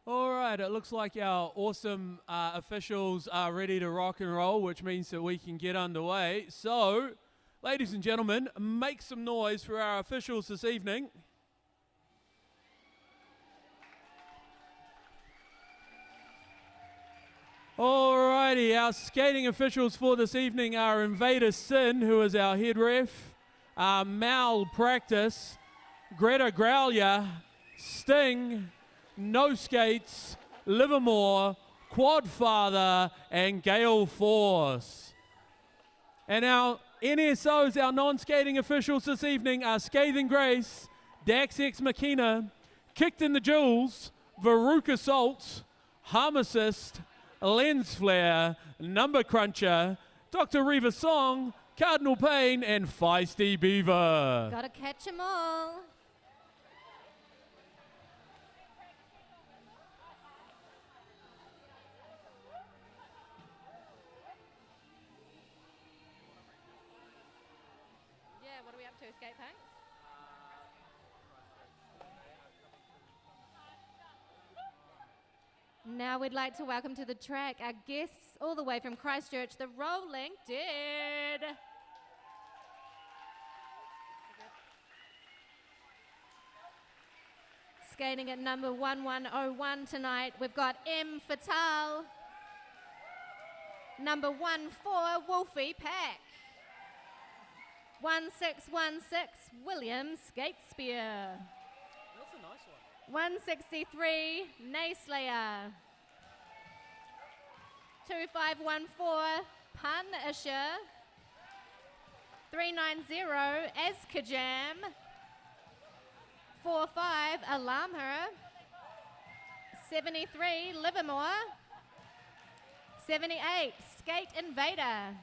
All right, it looks like our awesome officials are ready to rock and roll, which means that we can get underway. So, ladies and gentlemen, make some noise for our officials this evening. Alrighty, our skating officials for this evening are Invader Sin, who is our head ref, Mal Practice, Greta Growlia, Sting, No Skates, Livermore, Quadfather, and Gale Force. And our NSOs, our non-skating officials this evening, are Scathing Grace, Dax X Machina, Kicked in the Jewels, Veruca Salt, Harmacist, Lens Flare, Number Cruncher, Dr. Reva Song, Cardinal Payne, and Feisty Beaver. Gotta catch 'em all. Yeah, what are we up to, Sk8Punks? Now we'd like to welcome to the track our guests all the way from Christchurch, the Rolling Dead. Skating at number 1101 tonight, we've got M. Fatal. Number 14, Wolfie Pack. 1616, William Skatespear. That's a nice one. 163, Nayslayer. 2514, Punisher. 390, Eskajam. 45, Alarm Her. 73, Livermore. 78, Skate Invader.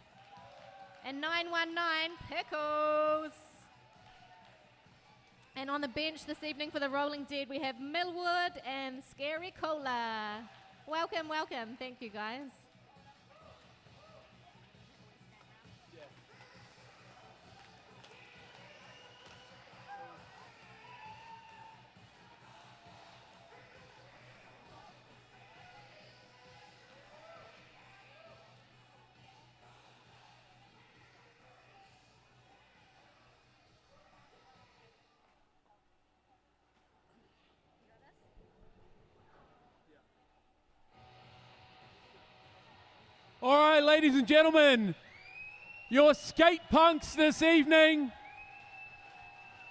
And 919, Pickles. And on the bench this evening for the Rolling Dead, we have Millwood and Scary Cola. Welcome, welcome. Thank you, guys. All right, ladies and gentlemen, your Sk8Punks this evening.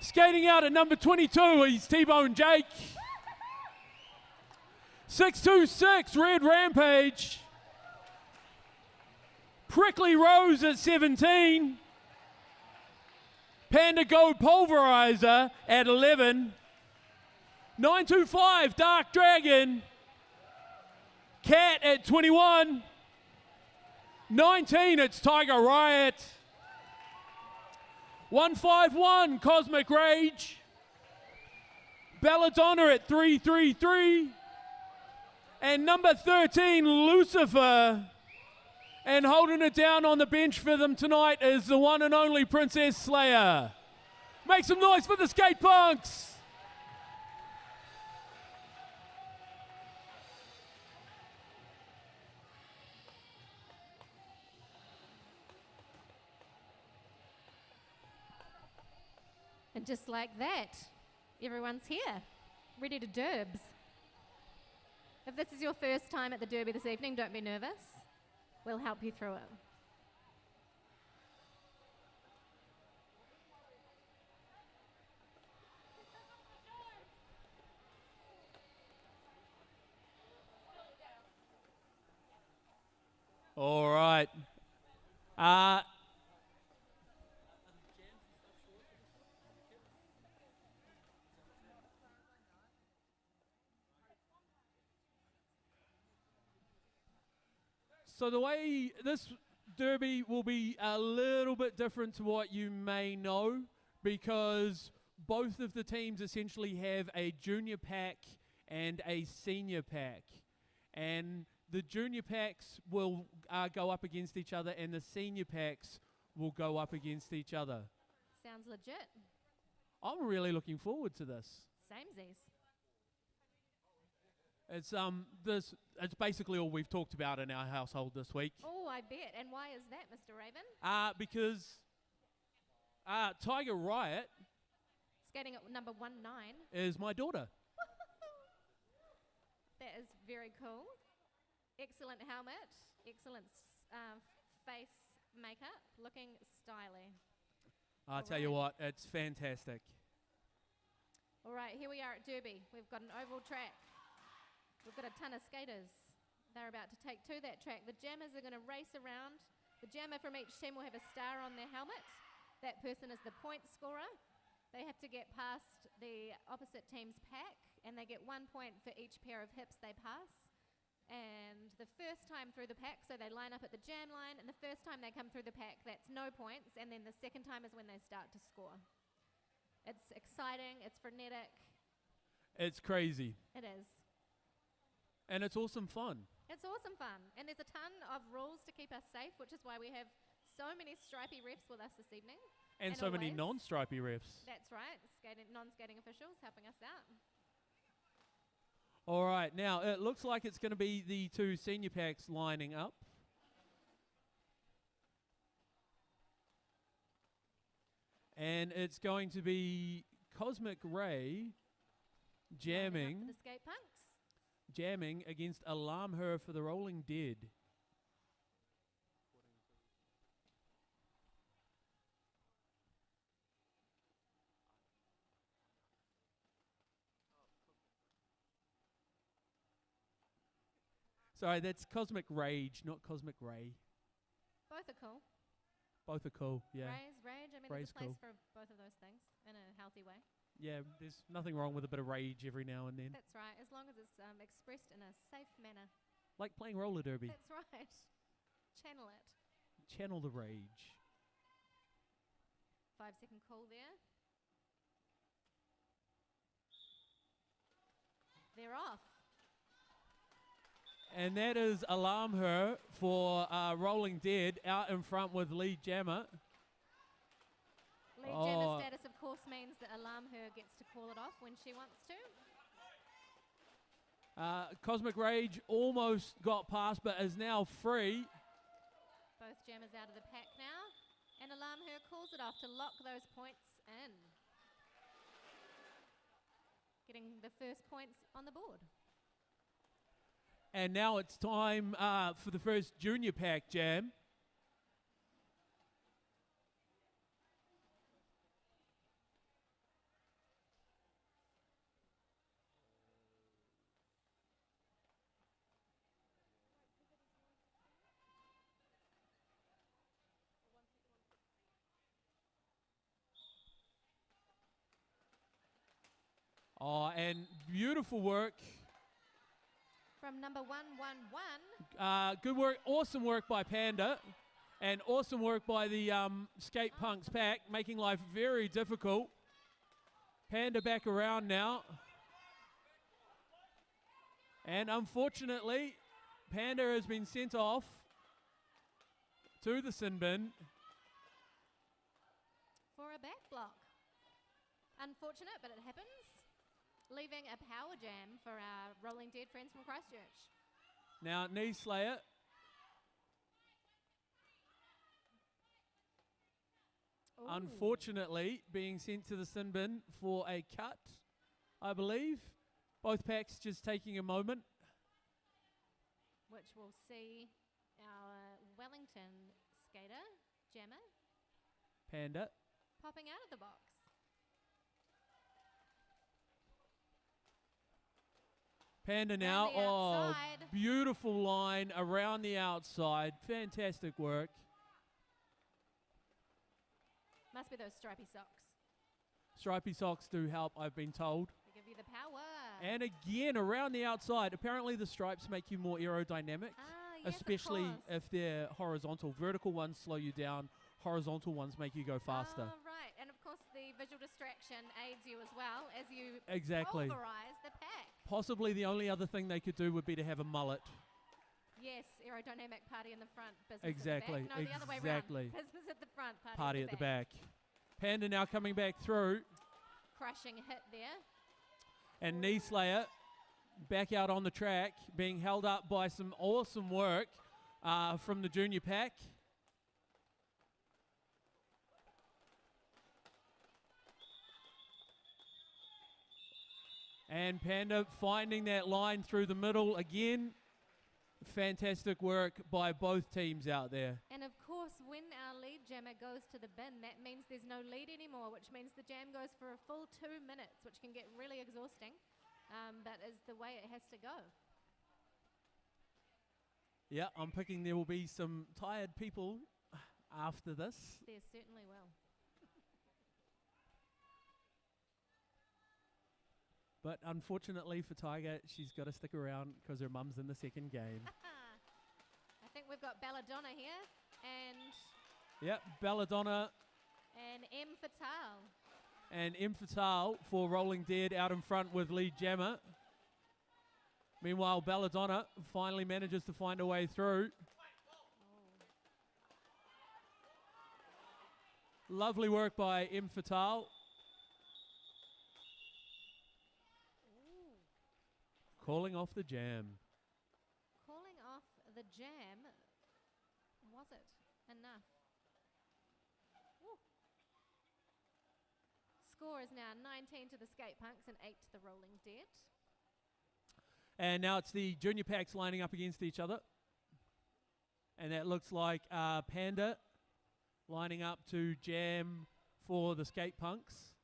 Skating out at number 22, he's T-Bone Jake. 626, Red Rampage. Prickly Rose at 17. Panda Gold Pulverizer at 11. 925, Dark Dragon. Cat at 21. 19, it's Tiger Riot. 151, Cosmic Rage. Belladonna at 333. And number 13, Lucifer. And holding it down on the bench for them tonight is the one and only Princess Slayer. Make some noise for the Sk8Punks. And just like that, everyone's here, ready to derbs. If this is your first time at the Derby this evening, don't be nervous. We'll help you through it. All right. So the way this derby will be a little bit different to what you may know, because both of the teams essentially have a junior pack and a senior pack. And the junior packs will go up against each other, and the senior packs will go up against each other. Sounds legit. I'm really looking forward to this. Samesies. It's it's basically all we've talked about in our household this week. Oh, I bet. And why is that, Mr. Raven? Because Tiger Riot Skating at number 19. is my daughter. That is very cool. Excellent helmet. Excellent face makeup. Looking stylish. I'll tell you what, it's fantastic. All right, here we are at Derby. We've got an oval track. We've got a ton of skaters. They're about to take to that track. The jammers are going to race around. The jammer from each team will have a star on their helmet. That person is the point scorer. They have to get past the opposite team's pack, and they get 1 point for each pair of hips they pass. And the first time through the pack, so they line up at the jam line, and the first time they come through the pack, that's no points, and then the second time is when they start to score. It's exciting, it's frenetic. It's crazy. It is. And it's awesome fun. It's awesome fun. And there's a ton of rules to keep us safe, which is why we have so many stripy refs with us this evening. And so many non-stripy refs. That's right, non-skating officials helping us out. All right, now it looks like it's going to be the two senior packs lining up. And it's going to be Cosmic Ray jamming The Sk8Punks. Jamming against Alarm Her for the Rolling Dead. Sorry, that's Cosmic Rage, not Cosmic Ray. Both are cool. Both are cool, yeah. Rage. I mean, Ray's there's a place cool for both of those things in a healthy way. Yeah, there's nothing wrong with a bit of rage every now and then. That's right, as long as it's expressed in a safe manner. Like playing roller derby. That's right. Channel it. Channel the rage. 5-second call there. They're off. And that is Alarm Her for Rolling Dead out in front with Lead Jammer. Lead jammer status, of course, means that Alarm Her gets to call it off when she wants to. Cosmic Rage almost got past but is now free. Both jammers out of the pack now. And Alarm Her calls it off to lock those points in. Getting the first points on the board. And now it's time for the first junior pack jam. Oh, and beautiful work. From number 111. Good work, awesome work by Panda. And awesome work by the Sk8Punks pack, making life very difficult. Panda back around now. And unfortunately, Panda has been sent off to the sin bin. For a back block. Unfortunate, but it happens. Leaving a power jam for our Rolling Dead friends from Christchurch. Now, Knee Slayer. Ooh. Unfortunately, being sent to the sin bin for a cut, I believe. Both packs just taking a moment. Which we'll see our Wellington skater, jammer, Panda. popping out of the box. Panda now. Oh, outside. beautiful line around the outside. Fantastic work. Must be those stripy socks. Stripy socks do help, I've been told. They give you the power. And again, around the outside. Apparently the stripes make you more aerodynamic, Yes, especially of course. if they're horizontal. Vertical ones slow you down. Horizontal ones make you go faster. Oh, right. And of course, the visual distraction aids you as well as you Exactly. pulverize the pack. Possibly the only other thing they could do would be to have a mullet. Yes, aerodynamic party in the front, business Exactly, at the back. No, the other way exactly. around. Business at the front, Party at the back. Panda now coming back through. Crushing hit there. And Knee Slayer back out on the track, being held up by some awesome work from the junior pack. And Panda finding that line through the middle again. Fantastic work by both teams out there. And of course, when our lead jammer goes to the bin, that means there's no lead anymore, which means the jam goes for a full 2 minutes, which can get really exhausting, but is the way it has to go. Yeah, I'm picking there will be some tired people after this. There certainly will. But unfortunately for Tiger, she's got to stick around because her mum's in the second game. I think we've got Belladonna here, and... Yep, Belladonna. And M. Fatal. And M. Fatal for Rolling Dead out in front with lead jammer. Meanwhile, Belladonna finally manages to find a way through. Lovely work by M. Fatal. Calling off the jam. Calling off the jam. Was it enough? Ooh. Score is now 19 to the Sk8Punks and 8 to the Rolling Dead. And now it's the junior packs lining up against each other. And that looks like Panda lining up to jam for the Sk8Punks.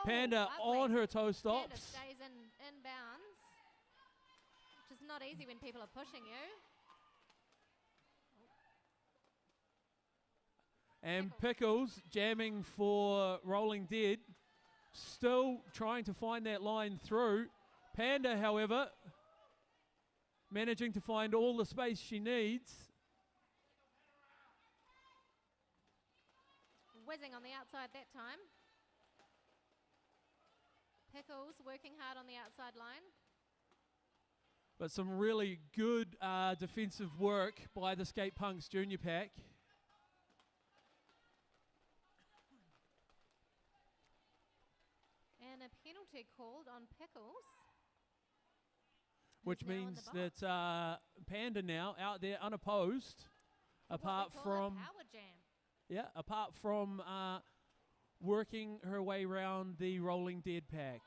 Panda lovely. on her toe Panda stops. stays in bounds, which is not easy when people are pushing you. And Pickles jamming for Rolling Dead. Still trying to find that line through. Panda, however, managing to find all the space she needs. Whizzing on the outside that time. Pickles working hard on the outside line. But some really good defensive work by the Sk8Punks junior pack. And a penalty called on Pickles. Which means that Panda now out there unopposed. Apart from power jam. Yeah, apart from working her way around the Rolling Dead pack.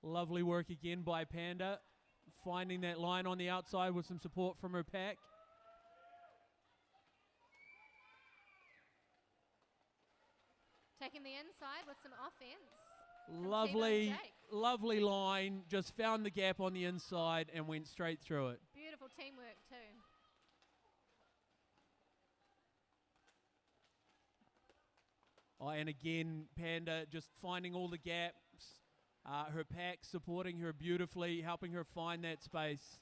Lovely work again by Panda, finding that line on the outside with some support from her pack. Taking the inside with some offense. Lovely, lovely line. Just found the gap on the inside and went straight through it. Beautiful teamwork too. Oh, and again, Panda just finding all the gaps. Her pack supporting her beautifully, helping her find that space.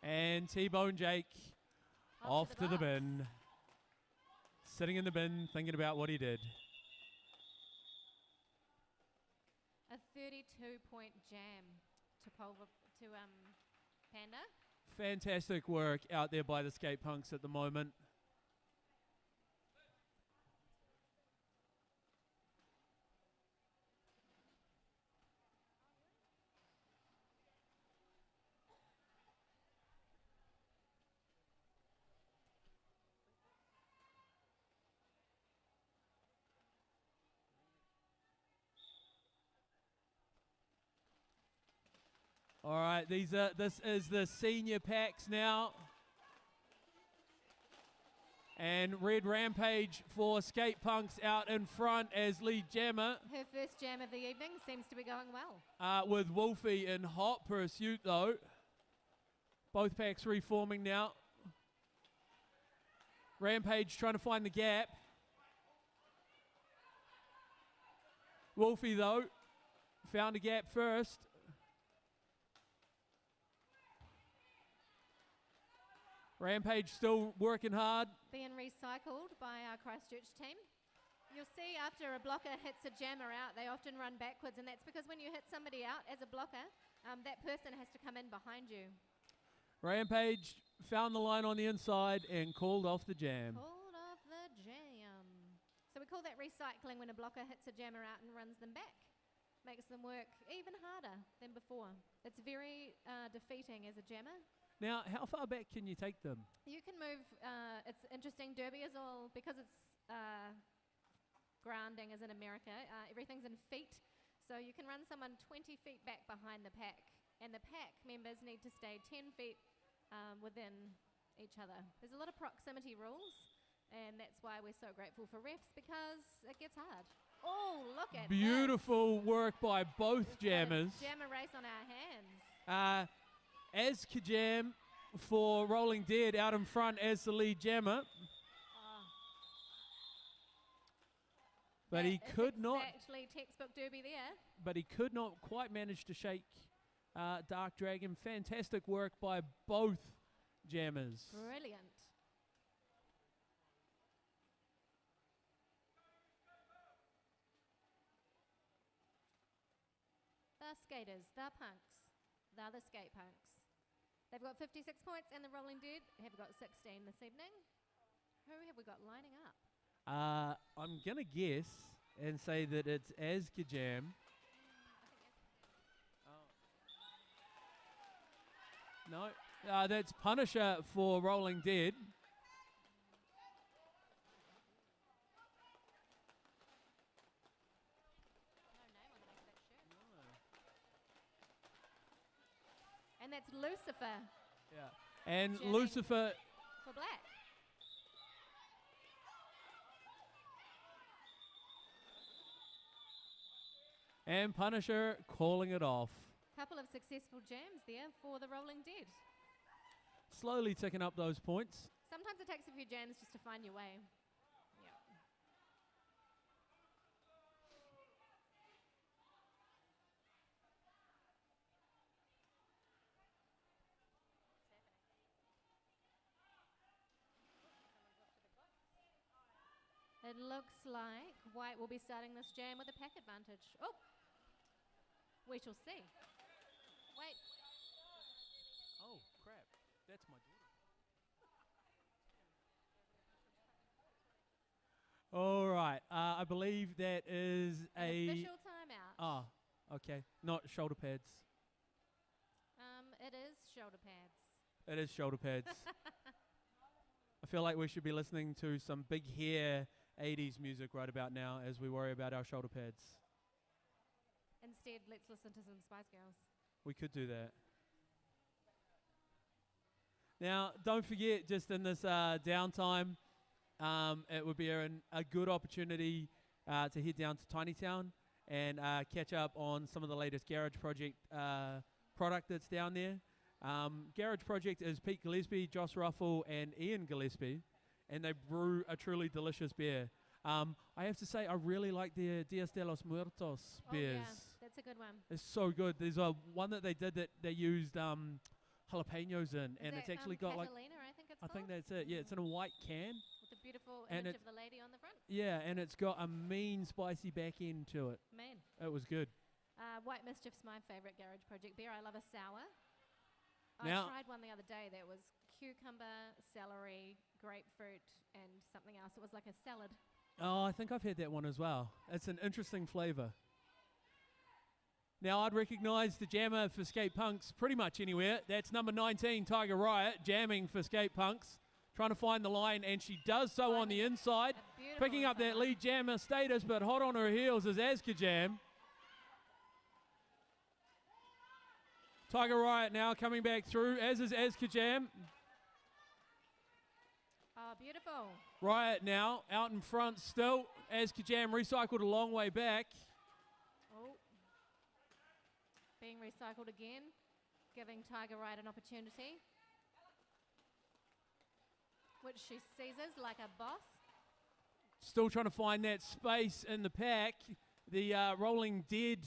And T-Bone Jake off to the bin. Sitting in the bin, thinking about what he did. A 32-point jam to Panda. Fantastic work out there by the Sk8Punks at the moment. All right, this is the senior packs now. And Red Rampage for Sk8Punks out in front as lead jammer. Her first jam of the evening seems to be going well. With Wolfie in hot pursuit though. Both packs reforming now. Rampage trying to find the gap. Wolfie though, found a gap first. Rampage still working hard. Being recycled by our Christchurch team. You'll see after a blocker hits a jammer out, they often run backwards, and that's because when you hit somebody out as a blocker, that person has to come in behind you. Rampage found the line on the inside and called off the jam. Called off the jam. So we call that recycling when a blocker hits a jammer out and runs them back. Makes them work even harder than before. It's very defeating as a jammer. Now, how far back can you take them? You can move, it's interesting, Derby is all, because it's grounding as in America, everything's in feet, so you can run someone 20 feet back behind the pack, and the pack members need to stay 10 feet within each other. There's a lot of proximity rules, and that's why we're so grateful for refs, because it gets hard. Oh, look at Beautiful work by both jammers. Jammer race on our hands. Sk8Punks for Rolling Dead out in front as the lead jammer. But he could not. Actually, textbook Derby there. But he could not quite manage to shake Dark Dragon. Fantastic work by both jammers. Brilliant. The skaters, the punks. They're the Sk8Punks. They've got 56 points, and the Rolling Dead have got 16 this evening. Who have we got lining up? I'm going to guess and say that it's Sk8Punks. No, that's Punisher for Rolling Dead. And that's Lucifer. Yeah. And Jamming Lucifer for black. and Punisher calling it off. Couple of successful jams there for the Rolling Dead. Slowly ticking up those points. Sometimes it takes a few jams just to find your way. Yeah. It looks like White will be starting this jam with a pack advantage. Oh, we shall see. Wait. Oh, crap. That's my daughter. All right. I believe that is An official timeout. Oh, okay. Not shoulder pads. It is shoulder pads. It is shoulder pads. I feel like we should be listening to some big hair 80s music right about now as we worry about our shoulder pads. Instead, let's listen to some Spice Girls. We could do that. Now, don't forget, just in this downtime, it would be a good opportunity to head down to Tinytown and catch up on some of the latest Garage Project product that's down there. Garage Project is Pete Gillespie, Joss Ruffle, and Ian Gillespie, and they brew a truly delicious beer. I have to say, I really like their Dias de los Muertos beers. Oh, yeah, that's a good one. It's so good. There's one that they did that they used jalapenos in, and it's actually got Catalina, I think that's it. Yeah, it's in a white can. With the beautiful image of the lady on the front. Yeah, and it's got a mean spicy back end to it. Man. It was good. White Mischief's my favourite Garage Project beer. I love a sour. Now, I tried one the other day that was cucumber, celery, grapefruit, and something else. It was like a salad. Oh, I think I've had that one as well. It's an interesting flavour. Now, I'd recognise the jammer for Sk8Punks pretty much anywhere. That's number 19, Tiger Riot, jamming for Sk8Punks, trying to find the line, and she does so on the inside, picking up that lead jammer status, but hot on her heels is Sk8Punks. Tiger Riot now coming back through, as is Sk8Punks. Oh, beautiful. Riot now out in front still. Sk8Punks recycled a long way back. Oh. Being recycled again, giving Tiger Riot an opportunity, which she seizes like a boss. Still trying to find that space in the pack. The Rolling Dead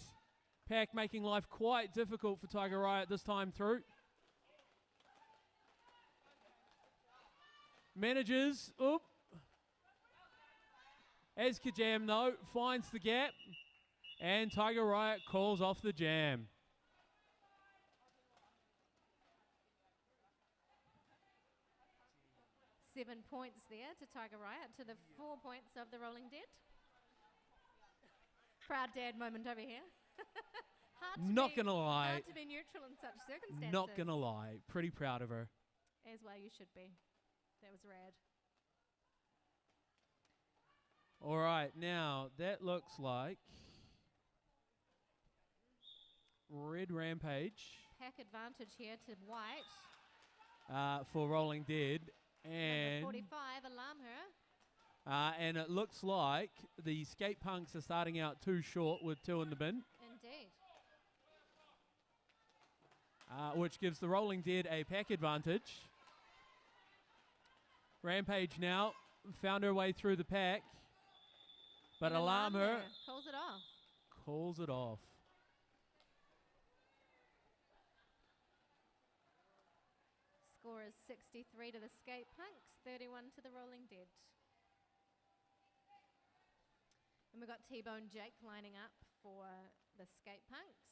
pack making life quite difficult for Tiger Riot this time through. Manages. Oop. Sk8Punks, though, finds the gap. And Tiger Riot calls off the jam. Seven points there to Tiger Riot, to the 4 points of the Rolling Dead. Proud dad moment over here. Not gonna lie. Hard to be neutral in such circumstances. Not gonna lie. Pretty proud of her. As well you should be. That was rad. All right, now that looks like Red Rampage. Pack advantage here to White. For Rolling Dead. Number And 45, Alarm Her. and it looks like the Sk8Punks are starting out too short with 2 in the bin. Indeed. Which gives the Rolling Dead a pack advantage. Rampage now found her way through the pack. But And Alarm Her calls it off. calls it off. Score is 63 to the Sk8Punks, 31 to the Rolling Dead. And we've got T-Bone Jake lining up for the Sk8Punks.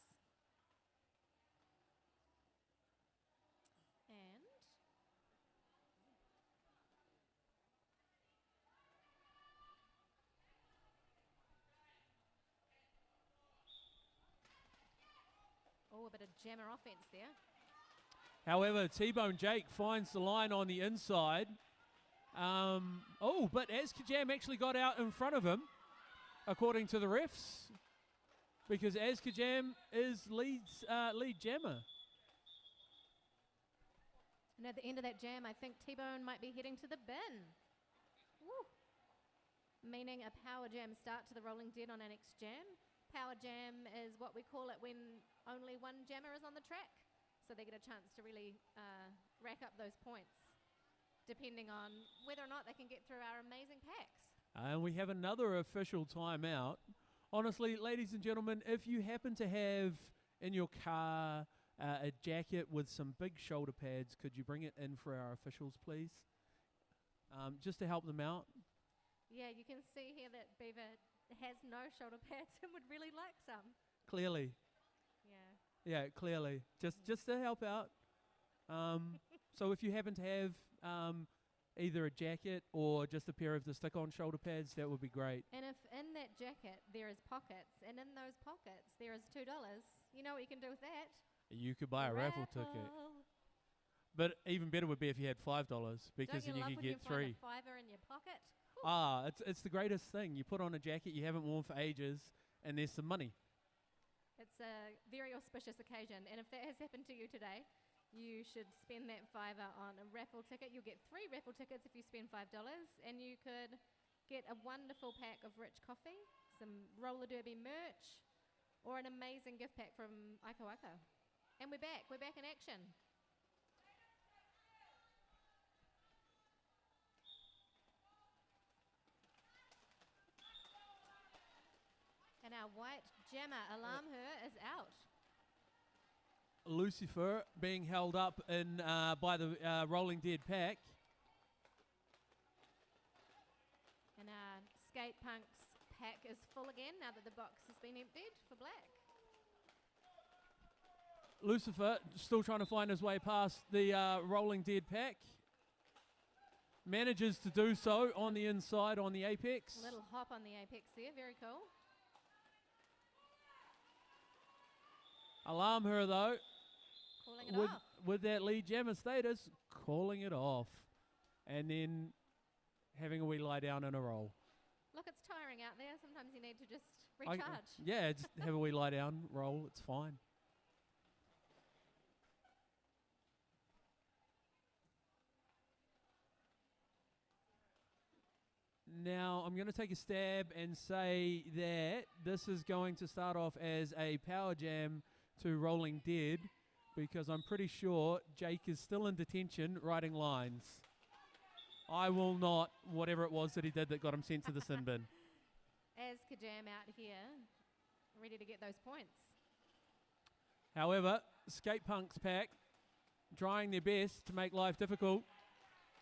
And oh, a bit of jammer offense there. However, T-Bone Jake finds the line on the inside. But Sk8Punks actually got out in front of him, according to the refs, because Sk8Punks is lead jammer. And at the end of that jam, I think T-Bone might be heading to the bin. Woo. Meaning a power jam start to the Rolling Dead on our next jam. Power jam is what we call it when only one jammer is on the track. So they get a chance to really rack up those points, depending on whether or not they can get through our amazing packs. And we have another official timeout. Honestly, ladies and gentlemen, if you happen to have in your car a jacket with some big shoulder pads, could you bring it in for our officials, please? Just to help them out. Yeah, you can see here that Beaver has no shoulder pads and would really like some. Clearly. Yeah. Yeah, clearly. Just to help out. So if you happen to have either a jacket or just a pair of the stick-on shoulder pads, that would be great. And if in that jacket there is pockets, and in those pockets there is $2, you know what you can do with that? You could buy a raffle ticket. But even better would be if you had $5, because then you could get 3. Don't you love when you find a $5 in your pocket? It's the greatest thing. You put on a jacket you haven't worn for ages, and there's some money. It's a very auspicious occasion, and if that has happened to you today, you should spend that $5 on a raffle ticket. You'll get 3 raffle tickets if you spend $5, and you could get a wonderful pack of rich coffee, some roller derby merch, or an amazing gift pack from Sk8Punks. And we're back in action. And our white jammer, Alarm Her, is out. Lucifer being held up in by the Rolling Dead pack. And our Sk8Punks pack is full again now that the box has been emptied for black. Lucifer still trying to find his way past the Rolling Dead pack. Manages to do so on the inside on the apex. Little hop on the apex there, very cool. Alarm Her, though, Calling it off. with that lead jammer status, calling it off. And then having a wee lie down and a roll. Look, it's tiring out there. Sometimes you need to just recharge. Yeah, just have a wee lie down, roll, it's fine. Now, I'm going to take a stab and say that this is going to start off as a power jam to Rolling Dead, because I'm pretty sure Jake is still in detention writing lines. I will not, whatever it was that he did that got him sent to the sin bin. Sk8Punks out here, ready to get those points. However, Sk8Punks pack trying their best to make life difficult.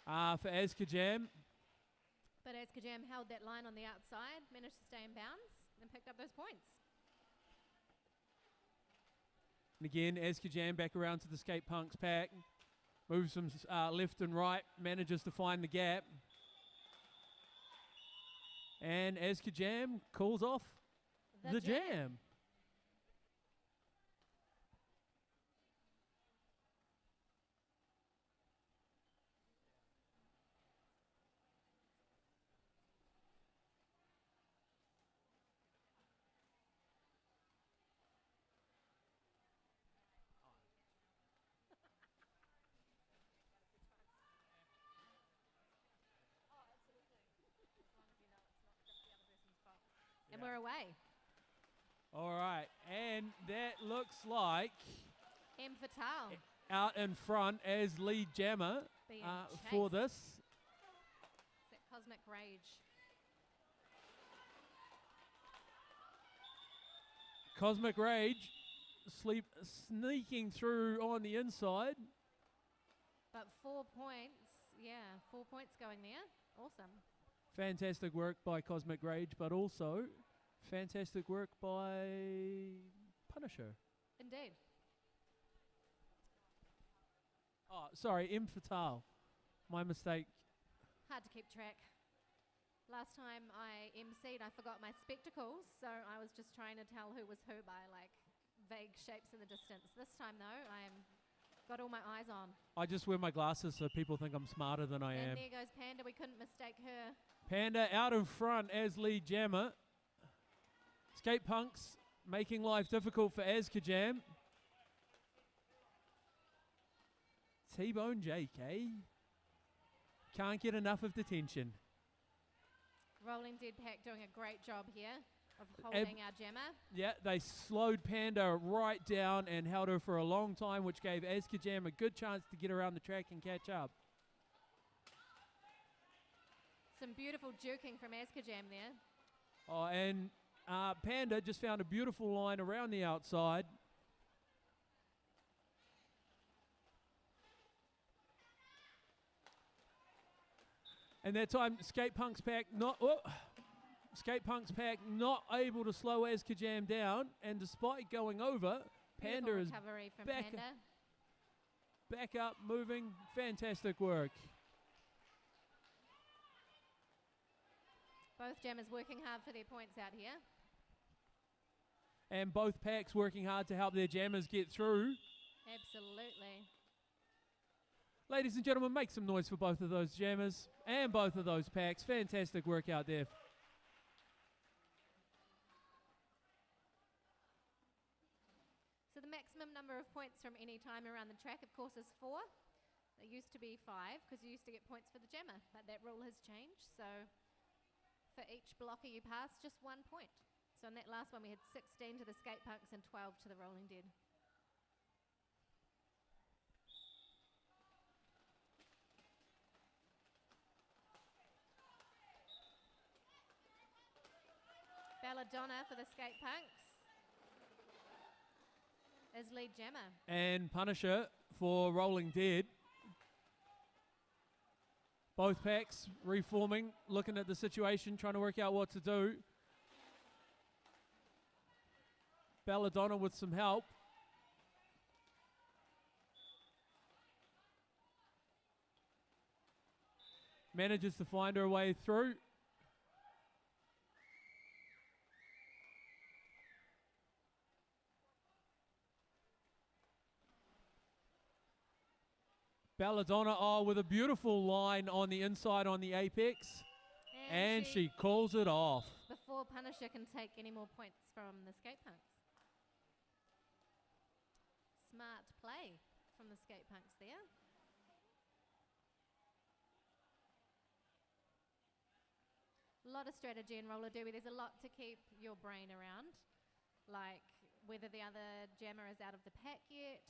for Sk8Punks. But Sk8Punks held that line on the outside, managed to stay in bounds, and picked up those points. And again, Sk8Punks back around to the Sk8Punks pack. Moves them left and right, manages to find the gap. And Sk8Punks calls off the jam. And we're away. All right, and that looks like M Fatal. out in front as lead jammer for this. It's that Cosmic Rage. Cosmic Rage sneaking through on the inside. But 4 points. Yeah, 4 points going there. Awesome. Fantastic work by Cosmic Rage, but also fantastic work by Punisher. Indeed. Oh, sorry, M Fatal. My mistake. Hard to keep track. Last time I emceed, I forgot my spectacles, so I was just trying to tell who was who by like vague shapes in the distance. This time though, I'm got all my eyes on. I just wear my glasses so people think I'm smarter than I am. And there goes Panda. We couldn't mistake her. Panda out in front as lead jammer. Sk8Punks making life difficult for Sk8Punks. T-Bone JK. Can't get enough of detention. Rolling Dead Pack doing a great job here of holding our jammer. Yeah, they slowed Panda right down and held her for a long time, which gave Sk8Punks a good chance to get around the track and catch up. Some beautiful juking from Sk8Punks there. Oh, and Panda just found a beautiful line around the outside. And that time, Sk8Punks pack not able to slow Sk8Punks down, and despite going over, Panda is back up, moving. Fantastic work. Both jammers working hard for their points out here. And both packs working hard to help their jammers get through. Absolutely. Ladies and gentlemen, make some noise for both of those jammers and both of those packs. Fantastic work out there. So the maximum number of points from any time around the track, of course, is 4. It used to be 5 because you used to get points for the jammer, but that rule has changed. So for each blocker you pass, just 1 point. So in that last one, we had 16 to the Sk8Punks and 12 to the Rolling Dead. Belladonna for the Sk8Punks as lead jammer. And Punisher for Rolling Dead. Both packs reforming, looking at the situation, trying to work out what to do. Belladonna with some help. Manages to find her way through. Belladonna with a beautiful line on the inside on the apex. And she calls it off. Before Punisher can take any more points from the Sk8Punks. Smart play from the Sk8Punks there. A lot of strategy in roller derby. There's a lot to keep your brain around. Like whether the other jammer is out of the pack yet,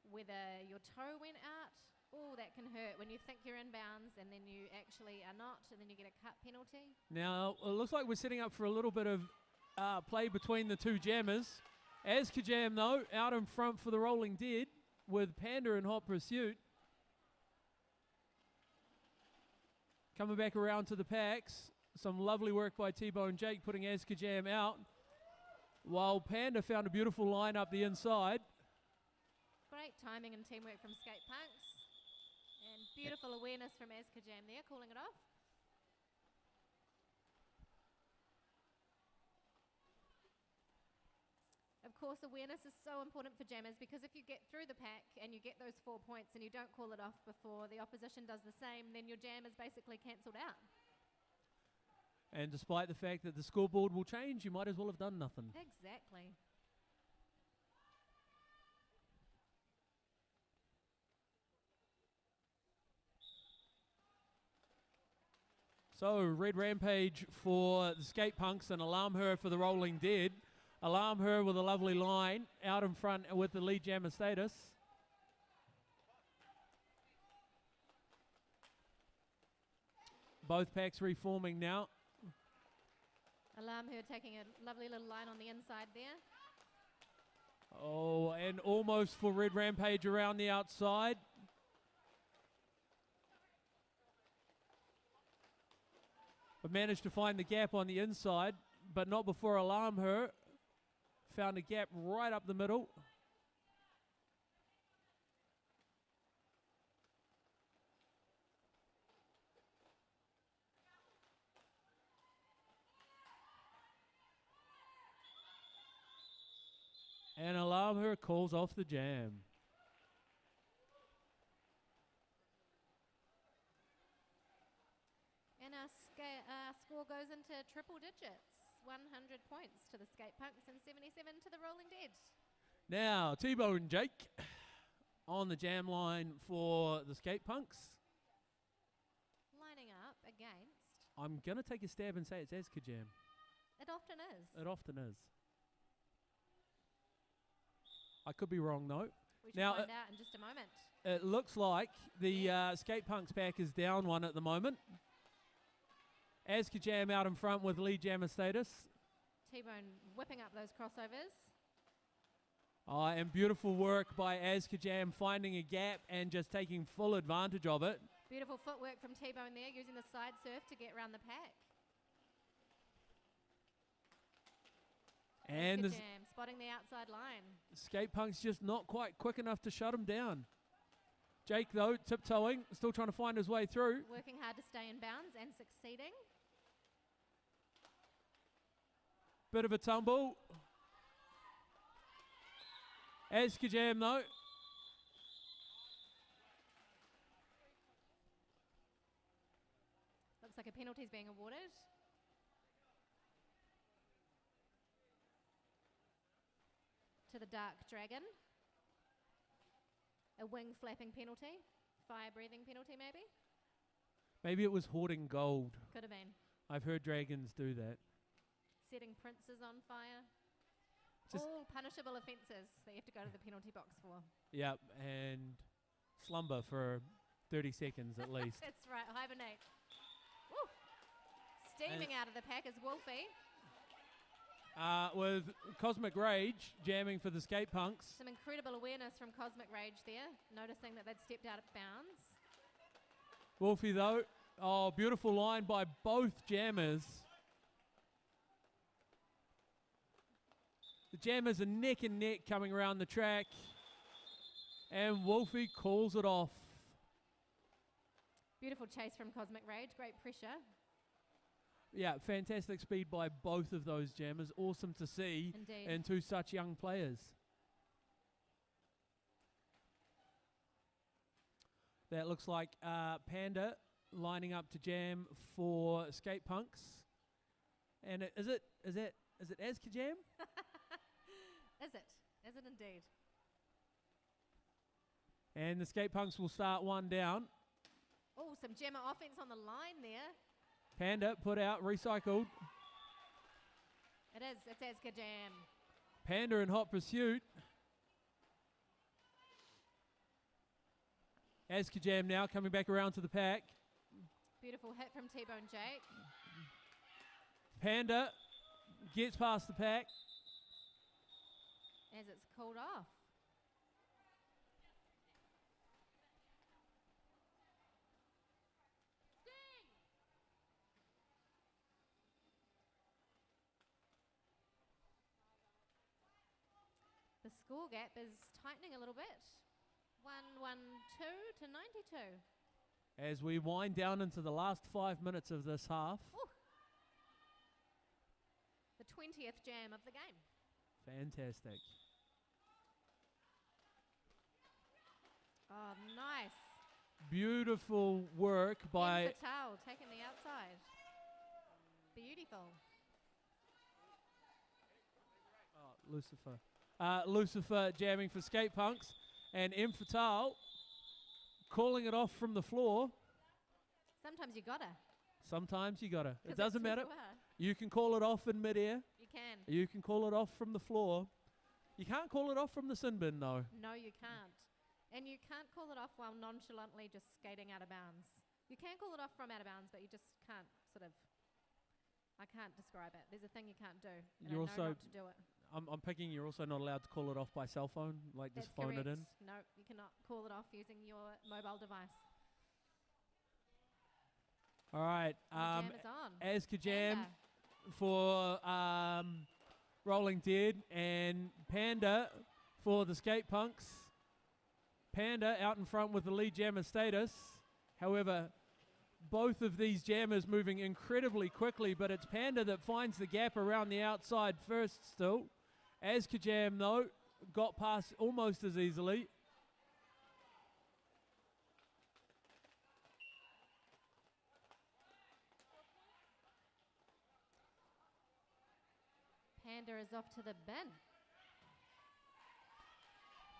whether your toe went out. Oh, that can hurt when you think you're in bounds and then you actually are not, and then you get a cut penalty. Now, it looks like we're setting up for a little bit of play between the two jammers. Sk8Punks, though, out in front for the Rolling Dead with Panda in hot pursuit. Coming back around to the packs. Some lovely work by T-Bone Jake putting Sk8Punks out. While Panda found a beautiful line up the inside. Great timing and teamwork from Sk8Punks. And beautiful awareness from Sk8Punks there, calling it off. Of course, awareness is so important for jammers because if you get through the pack and you get those 4 points and you don't call it off before the opposition does the same, then your jam is basically cancelled out. And despite the fact that the scoreboard will change, you might as well have done nothing. Exactly. So, Red Rampage for the Sk8Punks and Alarm Her for the Rolling Dead. Alarm Her with a lovely line out in front with the lead jammer status. Both packs reforming now. Alarm Her taking a lovely little line on the inside there. Oh, and almost for Red Rampage around the outside. But managed to find the gap on the inside, but not before Alarm Her found a gap right up the middle. And Alarm Her calls off the jam. And our score goes into triple digits. 100 points to the Sk8Punks and 77 to the Rolling Dead. Now, T-Bone Jake on the jam line for the Sk8Punks. Lining up against. I'm going to take a stab and say it's Sk8Punks. It often is. It often is. I could be wrong, though. We should find out in just a moment. It looks like the Sk8Punks pack is down one at the moment. Sk8Punks out in front with lead jammer status. T-Bone whipping up those crossovers. And beautiful work by Sk8Punks finding a gap and just taking full advantage of it. Beautiful footwork from T-Bone there, using the side surf to get around the pack. And Sk8Punks spotting the outside line. Sk8Punks just not quite quick enough to shut him down. Jake, though, tiptoeing, still trying to find his way through. Working hard to stay in bounds and succeeding. Bit of a tumble. Sk8Punks, though. Looks like a penalty's being awarded. To the Dark Dragon. A wing flapping penalty. Fire breathing penalty, maybe? Maybe it was hoarding gold. Could have been. I've heard dragons do that. Setting princes on fire. Just all punishable offences that you have to go to the penalty box for. Yep, and slumber for 30 seconds at least. That's right, hibernate. Woo. Steaming out of the pack is Wolfie. With Cosmic Rage jamming for the Sk8Punks. Some incredible awareness from Cosmic Rage there, noticing that they'd stepped out of bounds. Wolfie, though, beautiful line by both jammers. The jammers are neck and neck coming around the track. And Wolfie calls it off. Beautiful chase from Cosmic Rage, great pressure. Yeah, fantastic speed by both of those jammers. Awesome to see. Indeed. And two such young players. That looks like Panda lining up to jam for Sk8Punks. And is it Sk8Punks? Is it? Is it indeed? And the Sk8Punks will start one down. Oh, some jammer offense on the line there. Panda put out, recycled. It is. It's Sk8Punks. Panda in hot pursuit. Sk8Punks now coming back around to the pack. Beautiful hit from T-Bone Jake. Panda gets past the pack. As it's called off. score gap is tightening a little bit. 112 to 92. As we wind down into the last 5 minutes of this half. Ooh. The 20th jam of the game. Fantastic. Oh, nice. Beautiful work by... Fatal taking the outside. Beautiful. Oh, Lucifer. Lucifer jamming for Sk8Punks. And Fatal calling it off from the floor. Sometimes you gotta. Sometimes you gotta. It doesn't matter. You You can call it off in midair. can. You can call it off from the floor. You can't call it off from the sin bin, though. No, you can't. And you can't call it off while nonchalantly just skating out of bounds. You can call it off from out of bounds, but you just can't sort of... I can't describe it. There's a thing you can't do. And You're I know also not to do it. I'm picking you're also not allowed to call it off by cell phone, like That's just phone correct. it in. No, you cannot call it off using your mobile device. All right. The jam is on. Sk8 jam Panda. for Rolling Dead and Panda for the Sk8Punks. Panda out in front with the lead jammer status. However, both of these jammers moving incredibly quickly, but it's Panda that finds the gap around the outside first still. Sk8 jam, though, got past almost as easily. Panda is off to the bin.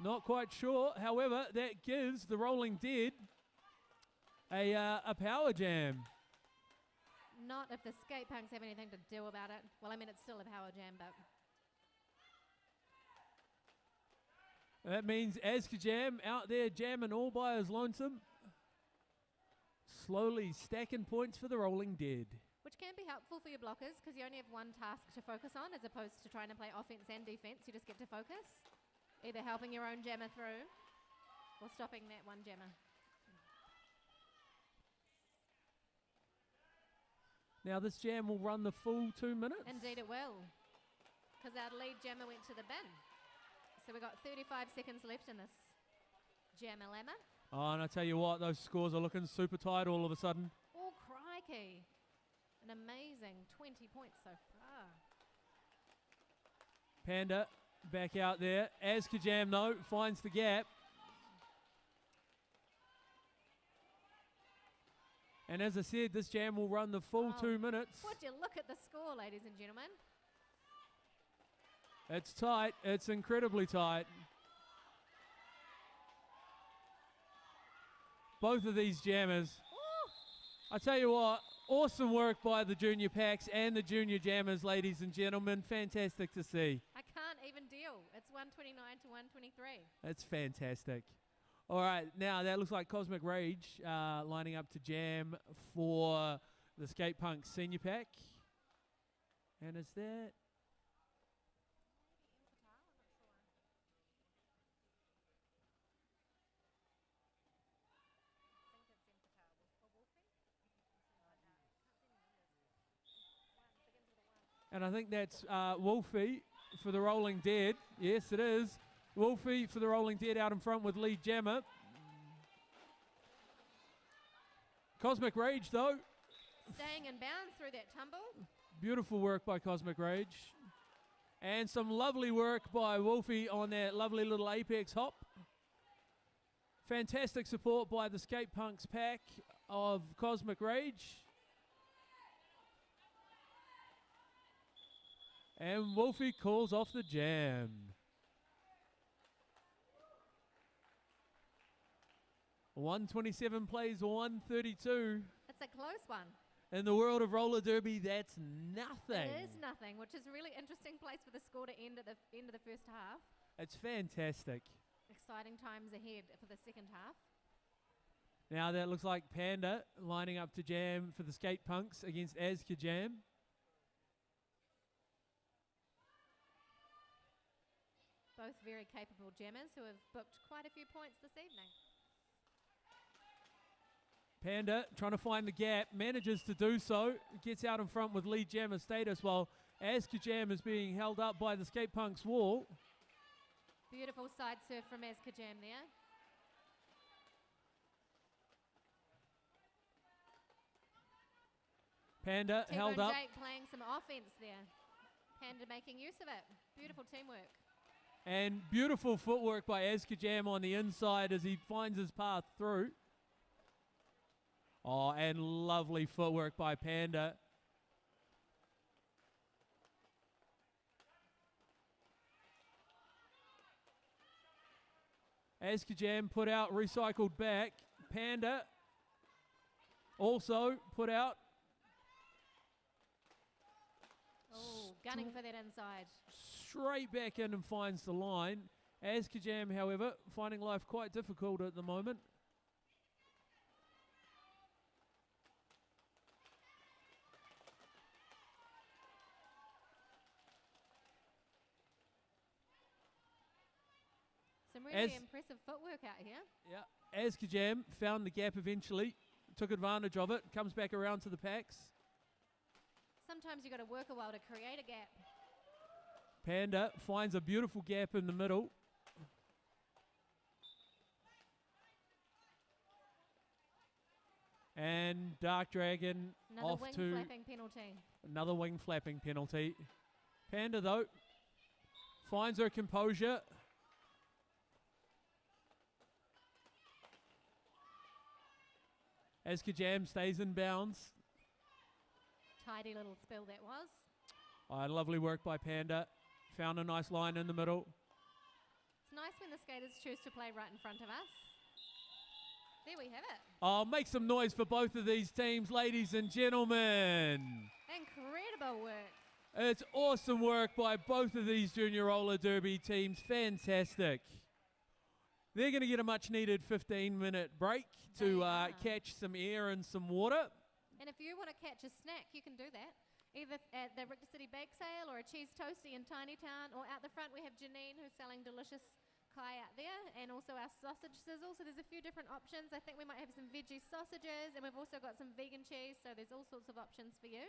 Not quite sure. However, that gives the Rolling Dead a power jam. Not if the Sk8Punks have anything to do about it. Well, I mean, it's still a power jam, but... That means Sk8 jam out there jamming all by his lonesome. Slowly stacking points for the Rolling Dead. Which can be helpful for your blockers because you only have one task to focus on as opposed to trying to play offense and defense. You just get to focus. Either helping your own jammer through or stopping that one jammer. Now this jam will run the full 2 minutes. Indeed it will. Because our lead jammer went to the bin. So we've got 35 seconds left in this jammer lammer. Oh, and I tell you what, those scores are looking super tight all of a sudden. Oh, crikey. An amazing 20 points so far. Panda back out there. Sk8 jam, though, finds the gap. And as I said, this jam will run the full 2 minutes. Would you look at the score, ladies and gentlemen? It's tight. It's incredibly tight. Both of these jammers. Ooh. I tell you what, awesome work by the junior packs and the junior jammers, ladies and gentlemen. Fantastic to see. I can't even deal. It's 129 to 123. That's fantastic. All right, now that looks like Cosmic Rage lining up to jam for the Sk8Punks senior pack. And is that... And I think that's Wolfie for the Rolling Dead. Yes, it is. Wolfie for the Rolling Dead out in front with lead jammer. Cosmic Rage, though. Staying in bounds through that tumble. Beautiful work by Cosmic Rage. And some lovely work by Wolfie on that lovely little apex hop. Fantastic support by the Sk8Punks pack of Cosmic Rage. And Wolfie calls off the jam. .127 plays 132. It's a close one. In the world of roller derby, that's nothing. It is nothing, which is a really interesting place for the score to end at the end of the first half. It's fantastic. Exciting times ahead for the second half. Now that looks like Panda lining up to jam for the Sk8Punks against Sk8 jam. Both very capable jammers who have booked quite a few points this evening. Panda trying to find the gap, manages to do so, gets out in front with lead jammer status while Sk8 jam is being held up by the Sk8Punks wall. Beautiful side serve from Sk8Punks there. Panda held up. Jake playing some offense there. Panda making use of it. Beautiful teamwork. And beautiful footwork by Sk8Punks on the inside as he finds his path through. Oh, and lovely footwork by Panda. Sk8Punks put out, recycled back. Panda also put out. Oh, gunning for that inside. Straight back in and finds the line. Sk8Punks, however, finding life quite difficult at the moment. Some really impressive footwork out here. Yeah, Sk8Punks found the gap eventually, took advantage of it, comes back around to the packs. Sometimes you've got to work a while to create a gap. Panda finds a beautiful gap in the middle. And Dark Dragon Another off wing to flapping penalty. another wing flapping penalty. Panda, though, finds her composure. Sk8Punks stays in bounds. Tidy little spill that was. Lovely work by Panda. Found a nice line in the middle. It's nice when the skaters choose to play right in front of us. There we have it. Oh, make some noise for both of these teams, ladies and gentlemen. Incredible work. It's awesome work by both of these junior roller derby teams. Fantastic. They're going to get a much needed 15-minute break to catch some air and some water. And if you want to catch a snack, you can do that. Either at the Richter City Bake Sale or a cheese toasty in Tiny Town, or out the front we have Janine who's selling delicious kai out there, and also our sausage sizzle. So there's a few different options. I think we might have some veggie sausages, and we've also got some vegan cheese, so there's all sorts of options for you.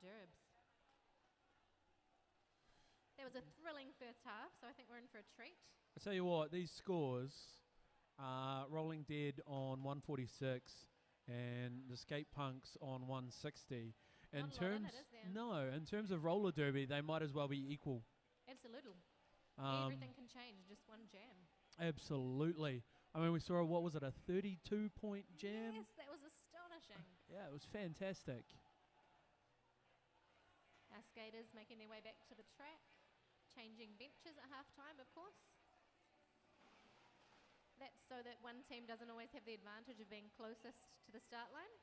Derbs. That was a thrilling first half, so I think we're in for a treat. I tell you what, these scores are Rolling Dead on 146 and the Sk8Punks on 160. In terms of roller derby, they might as well be equal. Absolutely. Everything can change, just one jam. Absolutely. I mean, we saw, what was it, a 32-point jam? Yes, that was astonishing. Yeah, it was fantastic. Our skaters making their way back to the track, changing benches at half-time, of course. That's so that one team doesn't always have the advantage of being closest to the start line.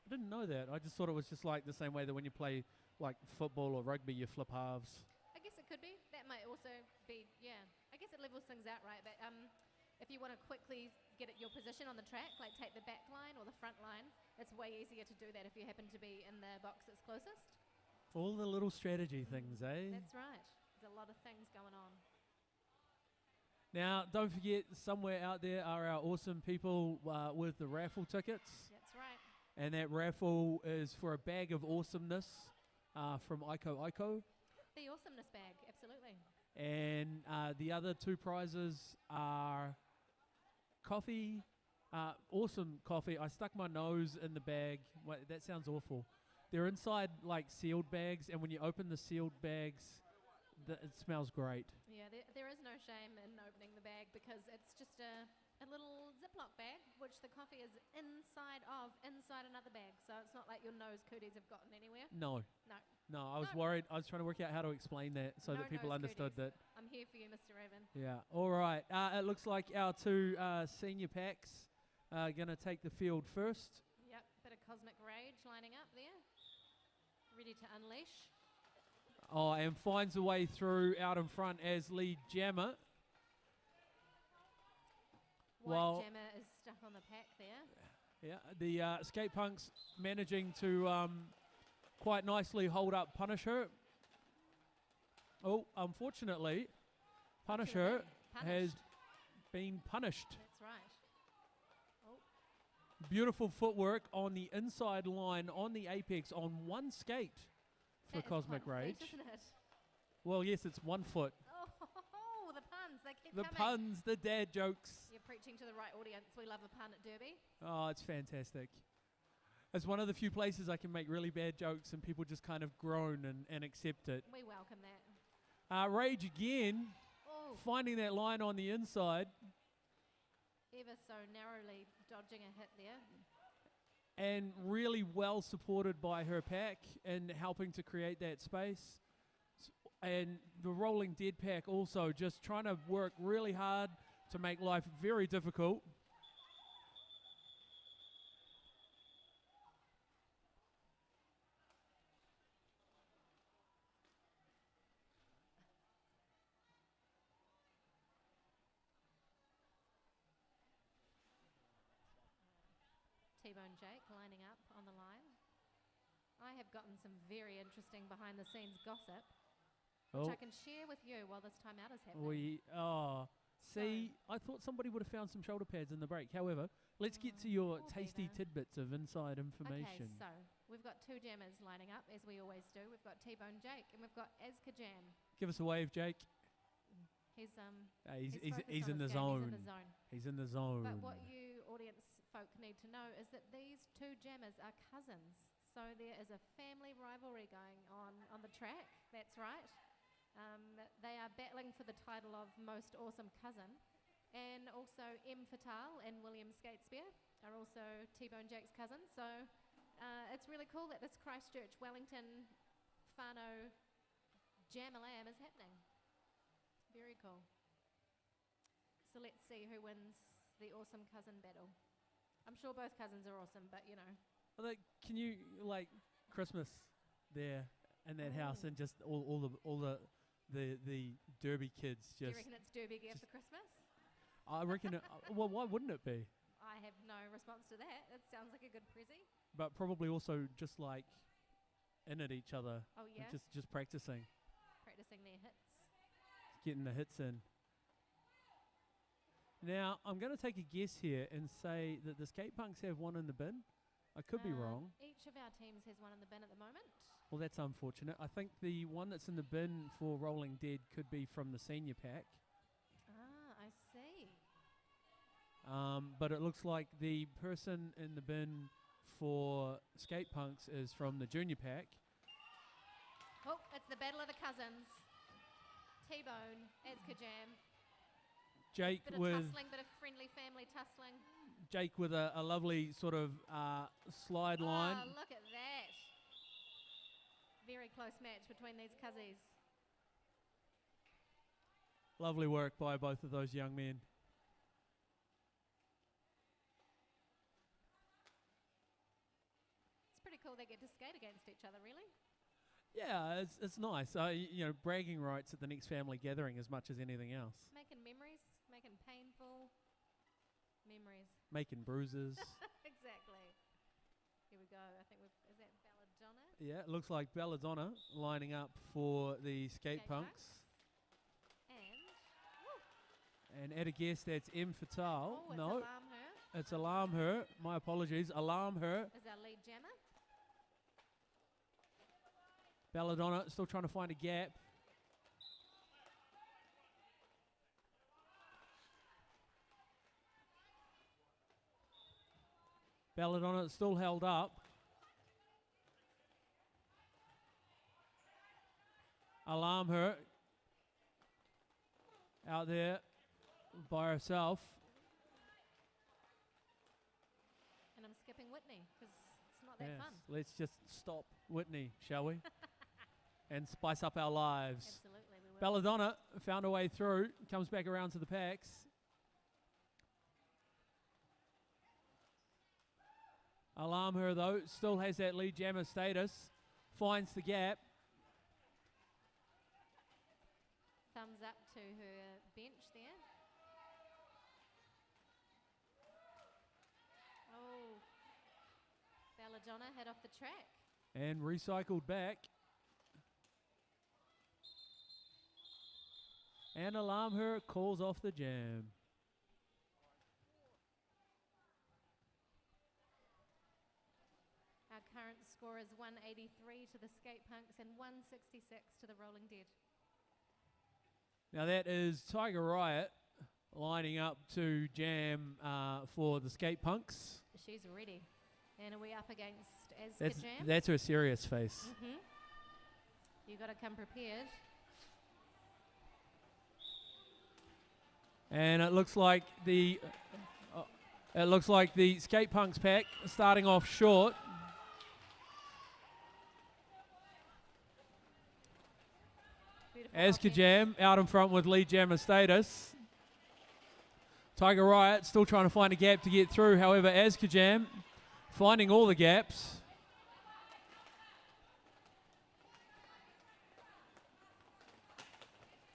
I didn't know that. I just thought it was just like the same way that when you play like football or rugby, you flip halves. I guess it could be. That might also be, yeah. I guess it levels things out, right? But if you want to quickly get at your position on the track, like take the back line or the front line, it's way easier to do that if you happen to be in the box that's closest. All the little strategy things, eh? That's right. There's a lot of things going on. Now, don't forget, somewhere out there are our awesome people with the raffle tickets. That's right. And that raffle is for a bag of awesomeness from Sk8Punks. The awesomeness bag, absolutely. And the other two prizes are coffee, awesome coffee. I stuck my nose in the bag. Wait, that sounds awful. They're inside like sealed bags, and when you open the sealed bags, it smells great. Yeah, there is no shame in opening the bag because it's just a little Ziploc bag, which the coffee is inside another bag. So it's not like your nose cooties have gotten anywhere. No, I was worried. I was trying to work out how to explain that so that people understood that. I'm here for you, Mr. Raven. Yeah. All right. It looks like our two senior packs are going to take the field first. Yep, bit of cosmic rage lining up there. Ready to unleash. Oh, and finds a way through out in front as lead jammer. White jammer is stuck on the pack there. Yeah, the Sk8Punks managing to quite nicely hold up Punisher. Oh, unfortunately, Punisher has been punished. That's right. Oh. Beautiful footwork on the inside line on the apex on one skate for Cosmic Rage. Feet, isn't it? Well, yes, it's 1 foot. Oh, the puns, they keep the coming. Puns, the dad jokes. You're preaching to the right audience. We love a pun at Derby. Oh, it's fantastic. It's one of the few places I can make really bad jokes and people just kind of groan and accept it. We welcome that. Rage again, finding that line on the inside. Ever so narrowly dodging a hit there. And really well supported by her pack and helping to create that space. And the Rolling Dead pack also just trying to work really hard to make life very difficult. T-Bone Jake lining up on the line. I have gotten some very interesting behind-the-scenes gossip, which I can share with you while this timeout is happening. I thought somebody would have found some shoulder pads in the break. However, let's get to your tasty tidbits of inside information. Okay, so we've got two jammers lining up, as we always do. We've got T-Bone Jake and we've got Sk8Punks. Give us a wave, Jake. He's he's in the zone. He's in the zone. But what you audience folk need to know is that these two jammers are cousins. So there is a family rivalry going on the track. That's right. They are battling for the title of most awesome cousin. And also M. Fatal and William Skatespear are also T-Bone Jake's cousins. So it's really cool that this Christchurch, Wellington, Whānau Jam-a-Lam is happening. Very cool. So let's see who wins the awesome cousin battle. I'm sure both cousins are awesome, but you know. Can you Christmas there in that house and just all the Derby kids just. Do you reckon it's Derby gear for Christmas? I reckon. Well, why wouldn't it be? I have no response to that. It sounds like a good prezi. But probably also just in at each other. Oh yeah. Just practicing. Practicing their hits. Getting the hits in. Now, I'm going to take a guess here and say that the Sk8Punks have one in the bin I could be wrong. Each of our teams has one in the bin at the moment. Well, that's unfortunate. I think the one that's in the bin for Rolling Dead could be from the senior pack. Ah, I see. But it looks like the person in the bin for Sk8Punks is from the junior pack. Oh, it's the battle of the cousins. T-Bone, Sk8Punks. Jake Bit of with tussling, bit of friendly family tussling. Jake with a lovely sort of slide line. Oh, look at that. Very close match between these cousins. Lovely work by both of those young men. It's pretty cool they get to skate against each other, really. Yeah, it's nice. You know, bragging rights at the next family gathering as much as anything else. Making memories, making painful memories. Making bruises. Exactly. Here we go. I think is that Belladonna? Yeah, it looks like Belladonna lining up for the Sk8Punks. And at a guess, that's M Fatal. Oh, it's no, Alarm Her. it's Alarm Her. My apologies. Alarm Her. Is our lead jammer. Belladonna still trying to find a gap. Belladonna still held up. Alarm Her out there by herself. And I'm skipping Whitney because it's not that fun. Let's just stop Whitney, shall we? And spice up our lives. Absolutely, we will. Belladonna found a way through, comes back around to the packs. Alarm Her, though, still has that lead jammer status. Finds the gap. Thumbs up to her bench there. Oh, Belladonna head off the track. And recycled back. And Alarm Her calls off the jam. Our current score is 183 to the Sk8Punks and 166 to the Rolling Dead. Now that is Tiger Riot lining up to jam for the Sk8Punks. She's ready. And are we up against Sk8Punks? That's her serious face. Mm-hmm. You got to come prepared. And it looks like the Sk8Punks pack starting off short. Sk8Punks out in front with lead jammer status. Tiger Riot still trying to find a gap to get through. However, Sk8Punks finding all the gaps.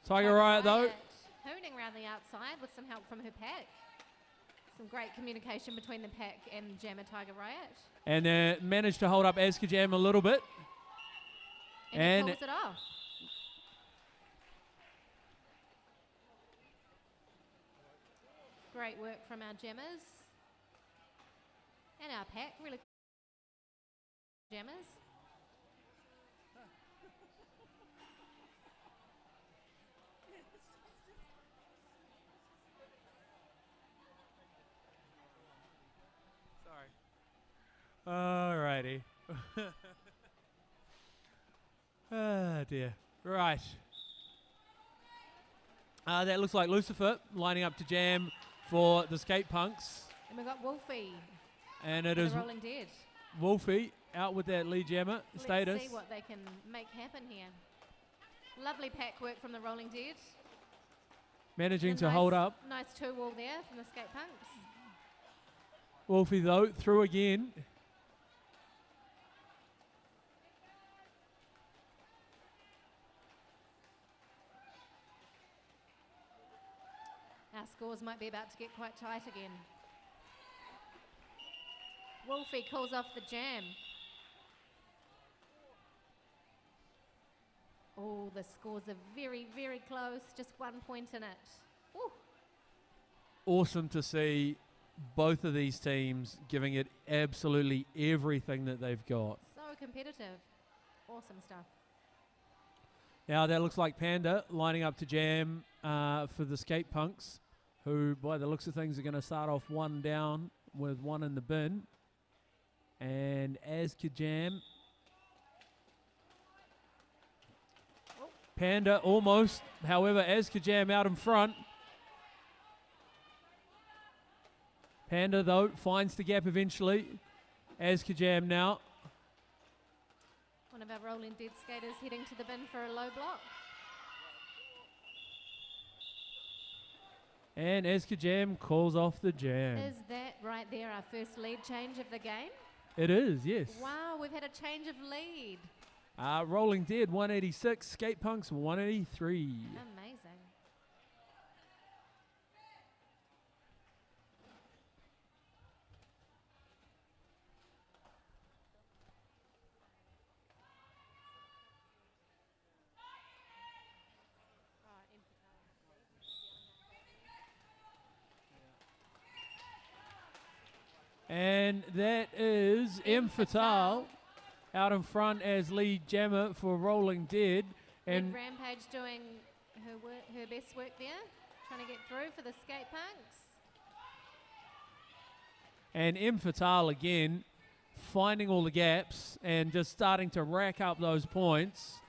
Tiger Riot though. Hooning around the outside with some help from her pack. Some great communication between the pack and jammer Tiger Riot. And managed to hold up Sk8Punks a little bit. And he pulls it off. Great work from our jammers. And our pack, really jammers. Sorry. Alrighty. Oh dear. Right. That looks like Lucifer lining up to jam for the Sk8Punks. And we've got Wolfie. And it is Rolling Dead. Wolfie out with that lead jammer status. Let's see what they can make happen here. Lovely pack work from the Rolling Dead. Managing to hold up. Nice two wall there from the Sk8Punks. Wolfie though through again. Our scores might be about to get quite tight again. Wolfie calls off the jam. Oh, the scores are very, very close. Just 1 point in it. Ooh. Awesome to see both of these teams giving it absolutely everything that they've got. So competitive. Awesome stuff. Now that looks like Panda lining up to jam for the Sk8Punks, who, by the looks of things, are going to start off one down with one in the bin. And Sk8Punks, Panda almost, however, Sk8Punks out in front. Panda, though, finds the gap eventually. Sk8Punks now. One of our rolling dead skaters heading to the bin for a low block. And Sk8Punks calls off the jam. Is that right there our first lead change of the game? It is, yes. Wow, we've had a change of lead. Rolling Dead 186, Sk8Punks 183. Amazing. And that is M Fatal out in front as lead jammer for Rolling Dead. And Rampage doing her best work there, trying to get through for the Sk8Punks. And M Fatal again, finding all the gaps and just starting to rack up those points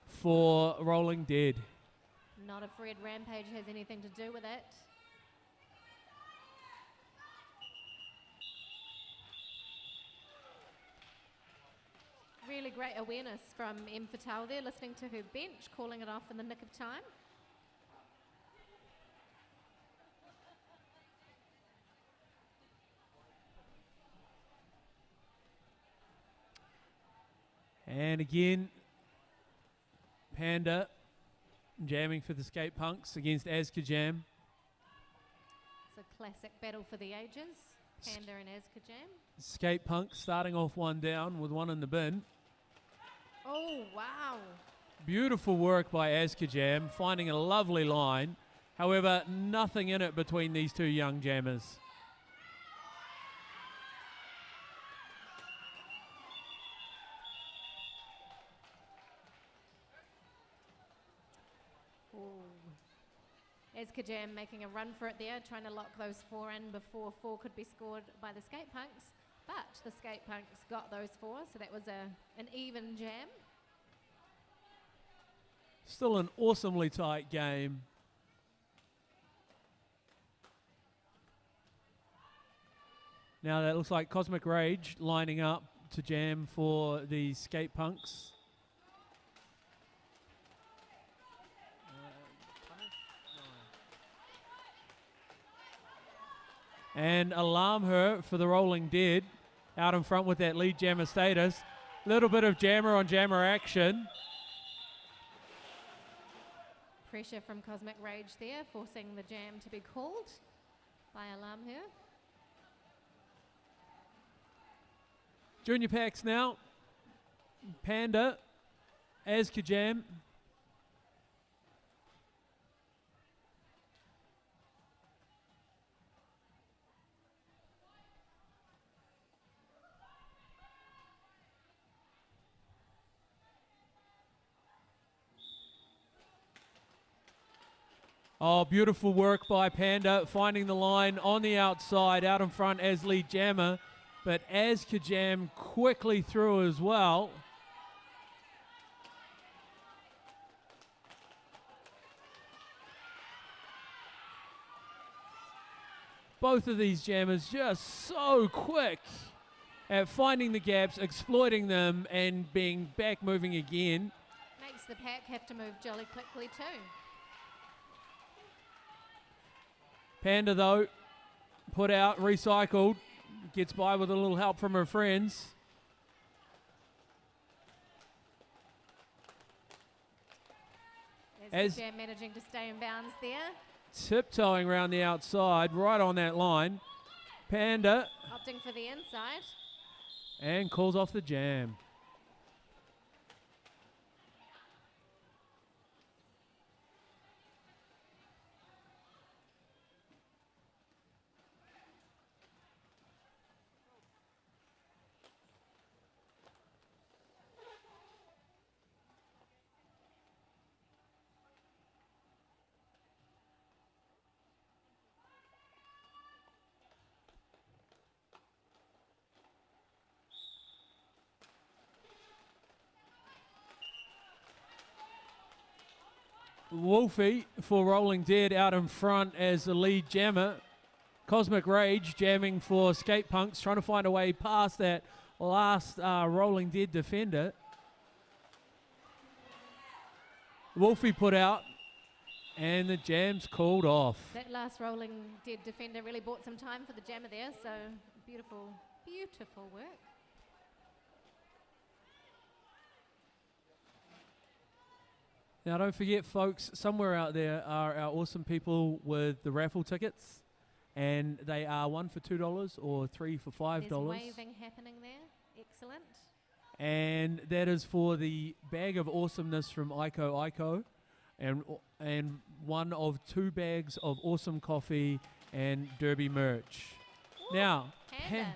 for Rolling Dead. Not afraid Rampage has anything to do with it. Really great awareness from M Fatal there, listening to her bench, calling it off in the nick of time. And again, Panda jamming for the Sk8Punks against Sk8Punks. It's a classic battle for the ages, Panda and Sk8Punks. Sk8Punks starting off one down with one in the bin. Oh, wow. Beautiful work by Sk8Punks, finding a lovely line. However, nothing in it between these two young jammers. Sk8Punks making a run for it there, trying to lock those four in before four could be scored by the Sk8Punks. But the Sk8Punks got those four, so that was an even jam. Still an awesomely tight game. Now that looks like Cosmic Rage lining up to jam for the Sk8Punks. And Alarm Her for the Rolling Dead out in front with that lead jammer status. Little bit of jammer on jammer action. Pressure from Cosmic Rage there, forcing the jam to be called by Alarm Her. Junior packs now. Panda, Sk8Punks. Oh, beautiful work by Panda, finding the line on the outside, out in front as lead jammer. But Sk8Punks quickly through as well. Both of these jammers just so quick at finding the gaps, exploiting them, and being back moving again. Makes the pack have to move jolly quickly too. Panda, though, put out, recycled, gets by with a little help from her friends. Sk8Punks managing to stay in bounds there. Tiptoeing around the outside, right on that line. Panda. Opting for the inside. And calls off the jam. Wolfie for Rolling Dead out in front as the lead jammer. Cosmic Rage jamming for Sk8Punks, trying to find a way past that last Rolling Dead defender. Wolfie put out, and the jam's called off. That last Rolling Dead defender really bought some time for the jammer there, so beautiful, beautiful work. Now don't forget, folks, somewhere out there are our awesome people with the raffle tickets, and they are 1 for $2 or 3 for $5. There's waving happening there. Excellent. And that is for the bag of awesomeness from Sk8Punks, and one of 2 bags of awesome coffee and derby merch. Ooh, Now, Panda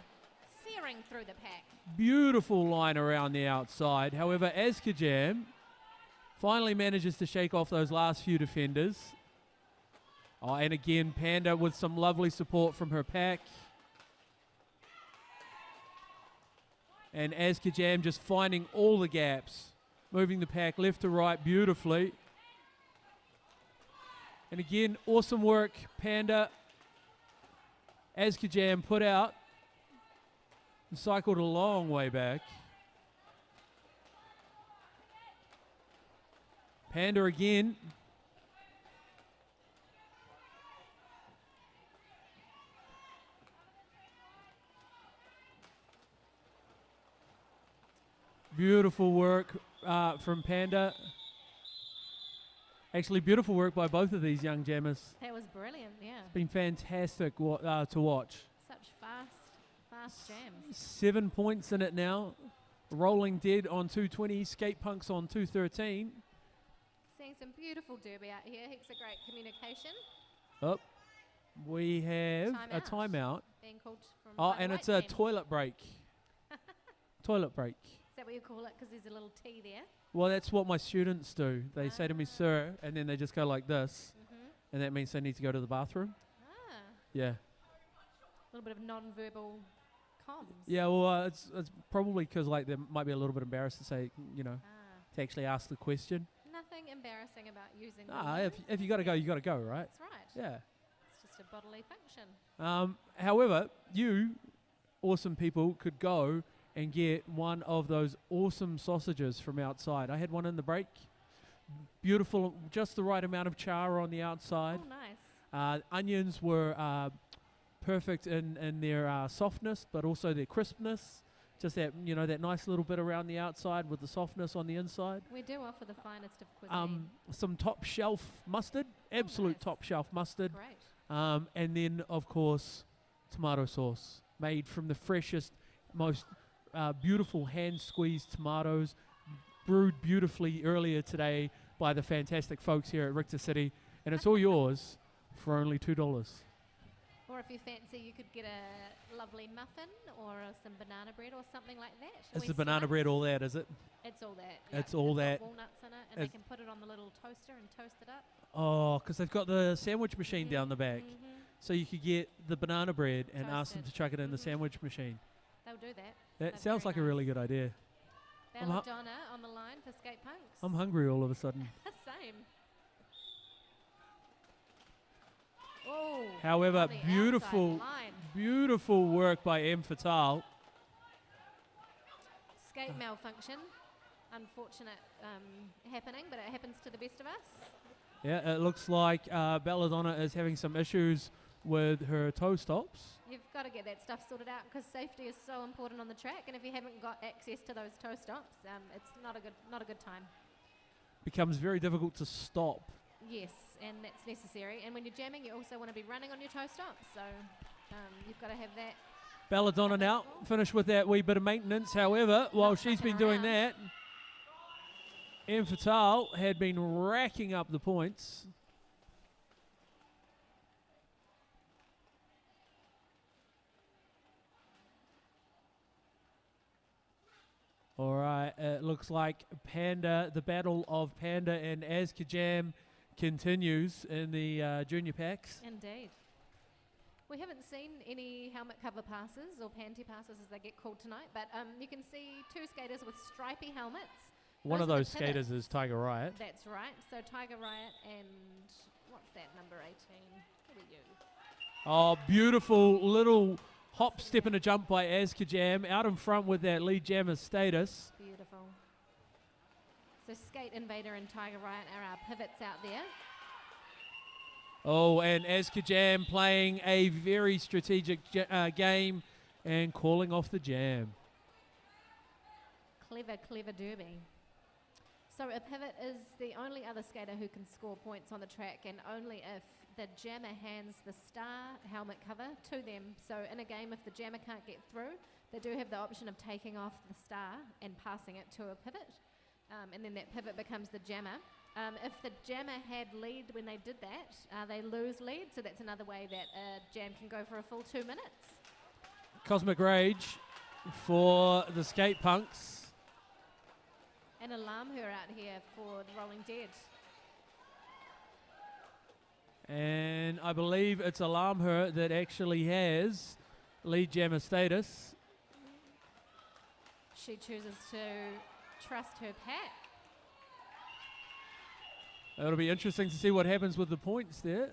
searing through the pack. beautiful line around the outside. However, Sk8Punks finally manages to shake off those last few defenders. Oh, and again, Panda with some lovely support from her pack. And Sk8Punks just finding all the gaps, moving the pack left to right beautifully. And again, awesome work, Panda. Sk8Punks put out and cycled a long way back. Panda again. Beautiful work from Panda. Actually, beautiful work by both of these young jammers. That was brilliant, yeah. It's been fantastic to watch. Such fast jams. 7 points in it now. Rolling Dead on 220, Sk8Punks on 213. Seeing some beautiful derby out here. Heaps of great communication. Up. We have a timeout. Being called from Oh, by the and white it's a team. toilet break. Toilet break. Is that what you call it? Because there's a little T there. Well, that's what my students do. They say to me, sir, and then they just go like this. And that means they need to go to the bathroom. Ah, Yeah. a little bit of non-verbal comms. Yeah, well, it's probably because like they might be a little bit embarrassed to say, you know, Ah, to actually ask the question. nothing embarrassing about using the Ah, word. if you got to go, you got to go, right? That's right. Yeah. It's just a bodily function. However, you awesome people could go and get one of those awesome sausages from outside. I had one in the break. Beautiful, just the right amount of char on the outside. Oh, nice. Onions were perfect in their softness, but also their crispness. Just that, you know, that nice little bit around the outside with the softness on the inside. We do offer the finest of cuisine. Some top shelf mustard, absolute nice. top shelf mustard. Great. And then, of course, tomato sauce made from the freshest, most beautiful hand-squeezed tomatoes, brewed beautifully earlier today by the fantastic folks here at Richter City. And it's all yours for only $2. Or if you fancy, you could get a lovely muffin or some banana bread or something like that. Is We the banana slice- bread all that, is it? It's all that. It's all got that. Walnuts in it, and they It's- can put it on the little toaster and toast it up. Oh, because they've got the sandwich machine down the back. So you could get the banana bread and ask them to Toasted. chuck it in the sandwich machine. They'll do that. That They're sounds very like a really good idea. I'm hu- Belladonna on the line for Sk8Punks. I'm hungry all of a sudden. Same. Oh. However, on the outside beautiful, line. beautiful work by M. Fatal. Skate malfunction. Unfortunate happening, but it happens to the best of us. Yeah, it looks like Belladonna is having some issues with her toe stops. You've got to get that stuff sorted out because safety is so important on the track, and if you haven't got access to those toe stops, it's not a good time. Becomes very difficult to stop. Yes, and that's necessary. And when you're jamming, you also want to be running on your toe stops, so you've got to have that. Belladonna now finished with that wee bit of maintenance. However, while she's been doing that, M. Fatal had been racking up the points. All right, it looks like Panda, the battle of Panda and Sk8Punks continues in the junior packs. Indeed. We haven't seen any helmet cover passes or panty passes as they get called tonight, but you can see two skaters with stripy helmets One of are the those skaters pivots. is Tiger Riot. That's right. So Tiger Riot and what's that, number 18? Who are you? Oh, beautiful little hop, step and a jump by Sk8Punks out in front with that lead jammer status. Beautiful. So Skate Invader and Tiger Riot are our pivots out there. Oh, and Sk8Punks playing a very strategic game and calling off the jam. Clever, clever derby. So a pivot is the only other skater who can score points on the track, and only if the jammer hands the star helmet cover to them. So in a game, if the jammer can't get through, they do have the option of taking off the star and passing it to a pivot, and then that pivot becomes the jammer. If the jammer had lead when they did that, they lose lead, so that's another way that a jam can go for a full 2 minutes. Cosmic Rage for the Sk8Punks. And Alarm Her out here for the Rolling Dead. And I believe it's Alarm Her that actually has lead jammer status. She chooses to trust her pack. It'll be interesting to see what happens with the points there.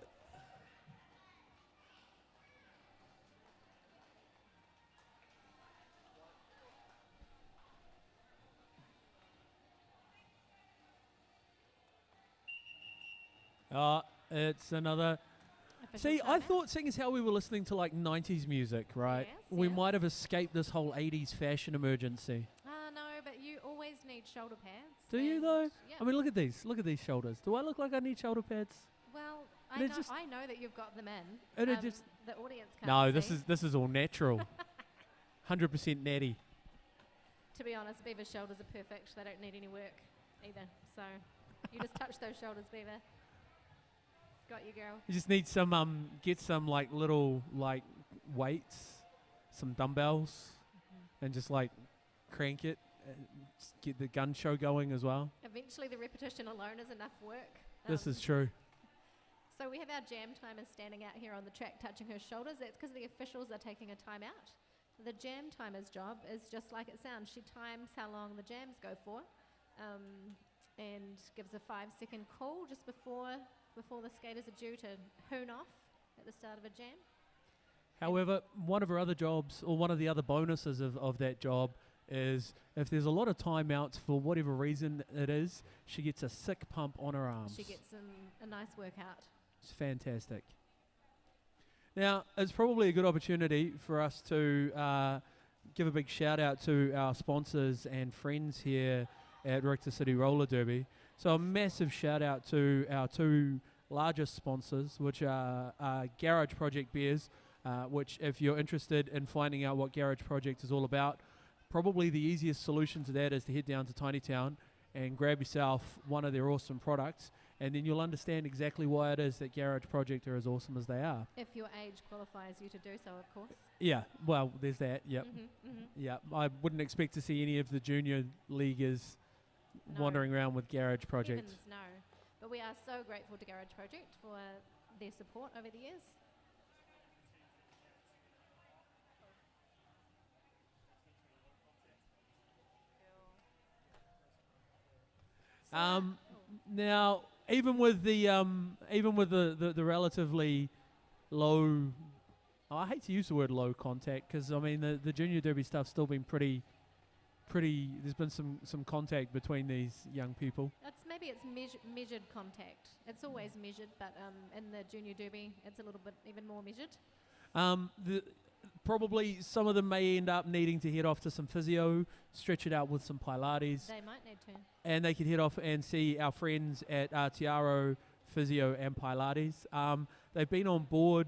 It's another. See, I thought, seeing as how we were listening to like 90s music, right? Yes, We yes. might have escaped this whole 80s fashion emergency. No, but you always need shoulder pads. Do you and- though? Yeah. I mean, look at these. Look at these shoulders. Do I look like I need shoulder pads? Well, And it just- I know that you've got them in. And it just- the audience can't No, see. this is all natural. 100% natty. To be honest, Beaver's shoulders are perfect. They don't need any work either. So you just touch those shoulders, Beaver. Got you, girl. You just need some get some like little like weights, some dumbbells, and just like crank it. And just get the gun show going as well. Eventually, the repetition alone is enough work. This is true. So we have our jam timers standing out here on the track touching her shoulders. That's because the officials are taking a time out. The jam timer's job is just like it sounds. She times how long the jams go for, and gives a 5-second call just before the skaters are due to hoon off at the start of a jam. However, one of her other jobs, or one of the other bonuses of that job, is if there's a lot of timeouts for whatever reason it is, she gets a sick pump on her arms. She gets a nice workout. It's fantastic. Now, it's probably a good opportunity for us to give a big shout out to our sponsors and friends here at Richter City Roller Derby. So a massive shout out to our two largest sponsors, which are Garage Project Beers, which if you're interested in finding out what Garage Project is all about, probably the easiest solution to that is to head down to Tinytown and grab yourself one of their awesome products, and then you'll understand exactly why it is that Garage Project are as awesome as they are. If your age qualifies you to do so, of course. Yeah, well, there's that, yep. Yeah, I wouldn't expect to see any of the junior leaguers No. wandering around with Garage Project. Heavens, no. But we are so grateful to Garage Project for their support over the years. Now, even with the relatively low, I hate to use the word low contact, because I mean the junior derby stuff's still been pretty. There's been some contact between these young people. Maybe it's measured contact. It's always measured, but in the junior derby, it's a little bit even more measured. Probably some of them may end up needing to head off to some physio, stretch it out with some Pilates. They might need to. And they could head off and see our friends at Tiaro Physio and Pilates. They've been on board.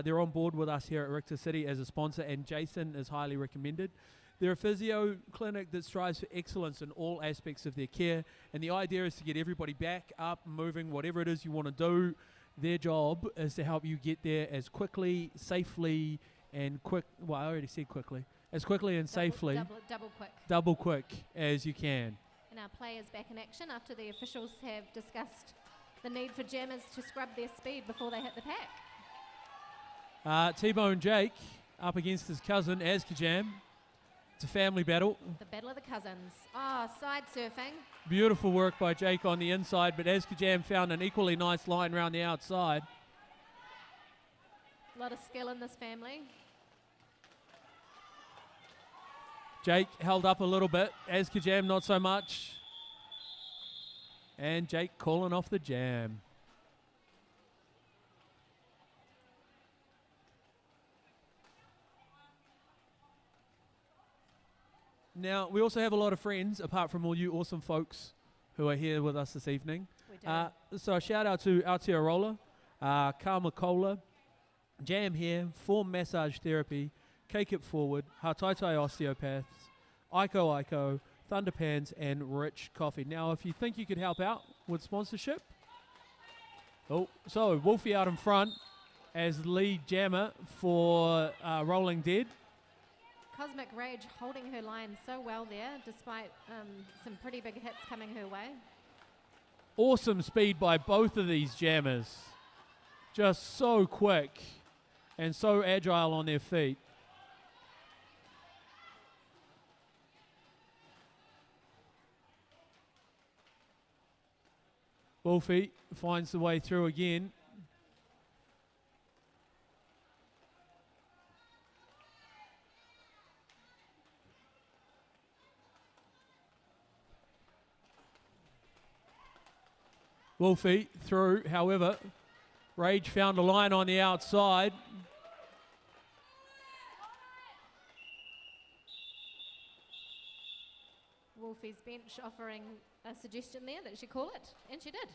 They're on board with us here at Richter City as a sponsor, and Jason is highly recommended. They're a physio clinic that strives for excellence in all aspects of their care, and the idea is to get everybody back up, moving, whatever it is you want to do. Their job is to help you get there as quickly, safely, and quick. Well, I already said quickly. As quickly and safely, double quick as you can. And our players back in action after the officials have discussed the need for jammers to scrub their speed before they hit the pack. T-Bone Jake up against his cousin, Sk8Punks. It's a family battle. The battle of the cousins. Oh, side surfing. Beautiful work by Jake on the inside, but Sk8Punks found an equally nice line around the outside. A lot of skill in this family. Jake held up a little bit. Sk8Punks not so much. And Jake calling off the jam. Now, we also have a lot of friends, apart from all you awesome folks who are here with us this evening. We do. So a shout out to Aotearoa, Karma Cola, Jam here, Form Massage Therapy, Cake It Forward, Hataitai Osteopaths, Iko, Thunderpans, and Rich Coffee. Now, if you think you could help out with sponsorship, so Wolfie out in front as lead jammer for Rolling Dead. Cosmic Rage holding her line so well there, despite some pretty big hits coming her way. Awesome speed by both of these jammers. Just so quick and so agile on their feet. Wolfie finds the way through again. Wolfie through, however, Rage found a line on the outside. Wolfie's bench offering a suggestion there that she call it, and she did.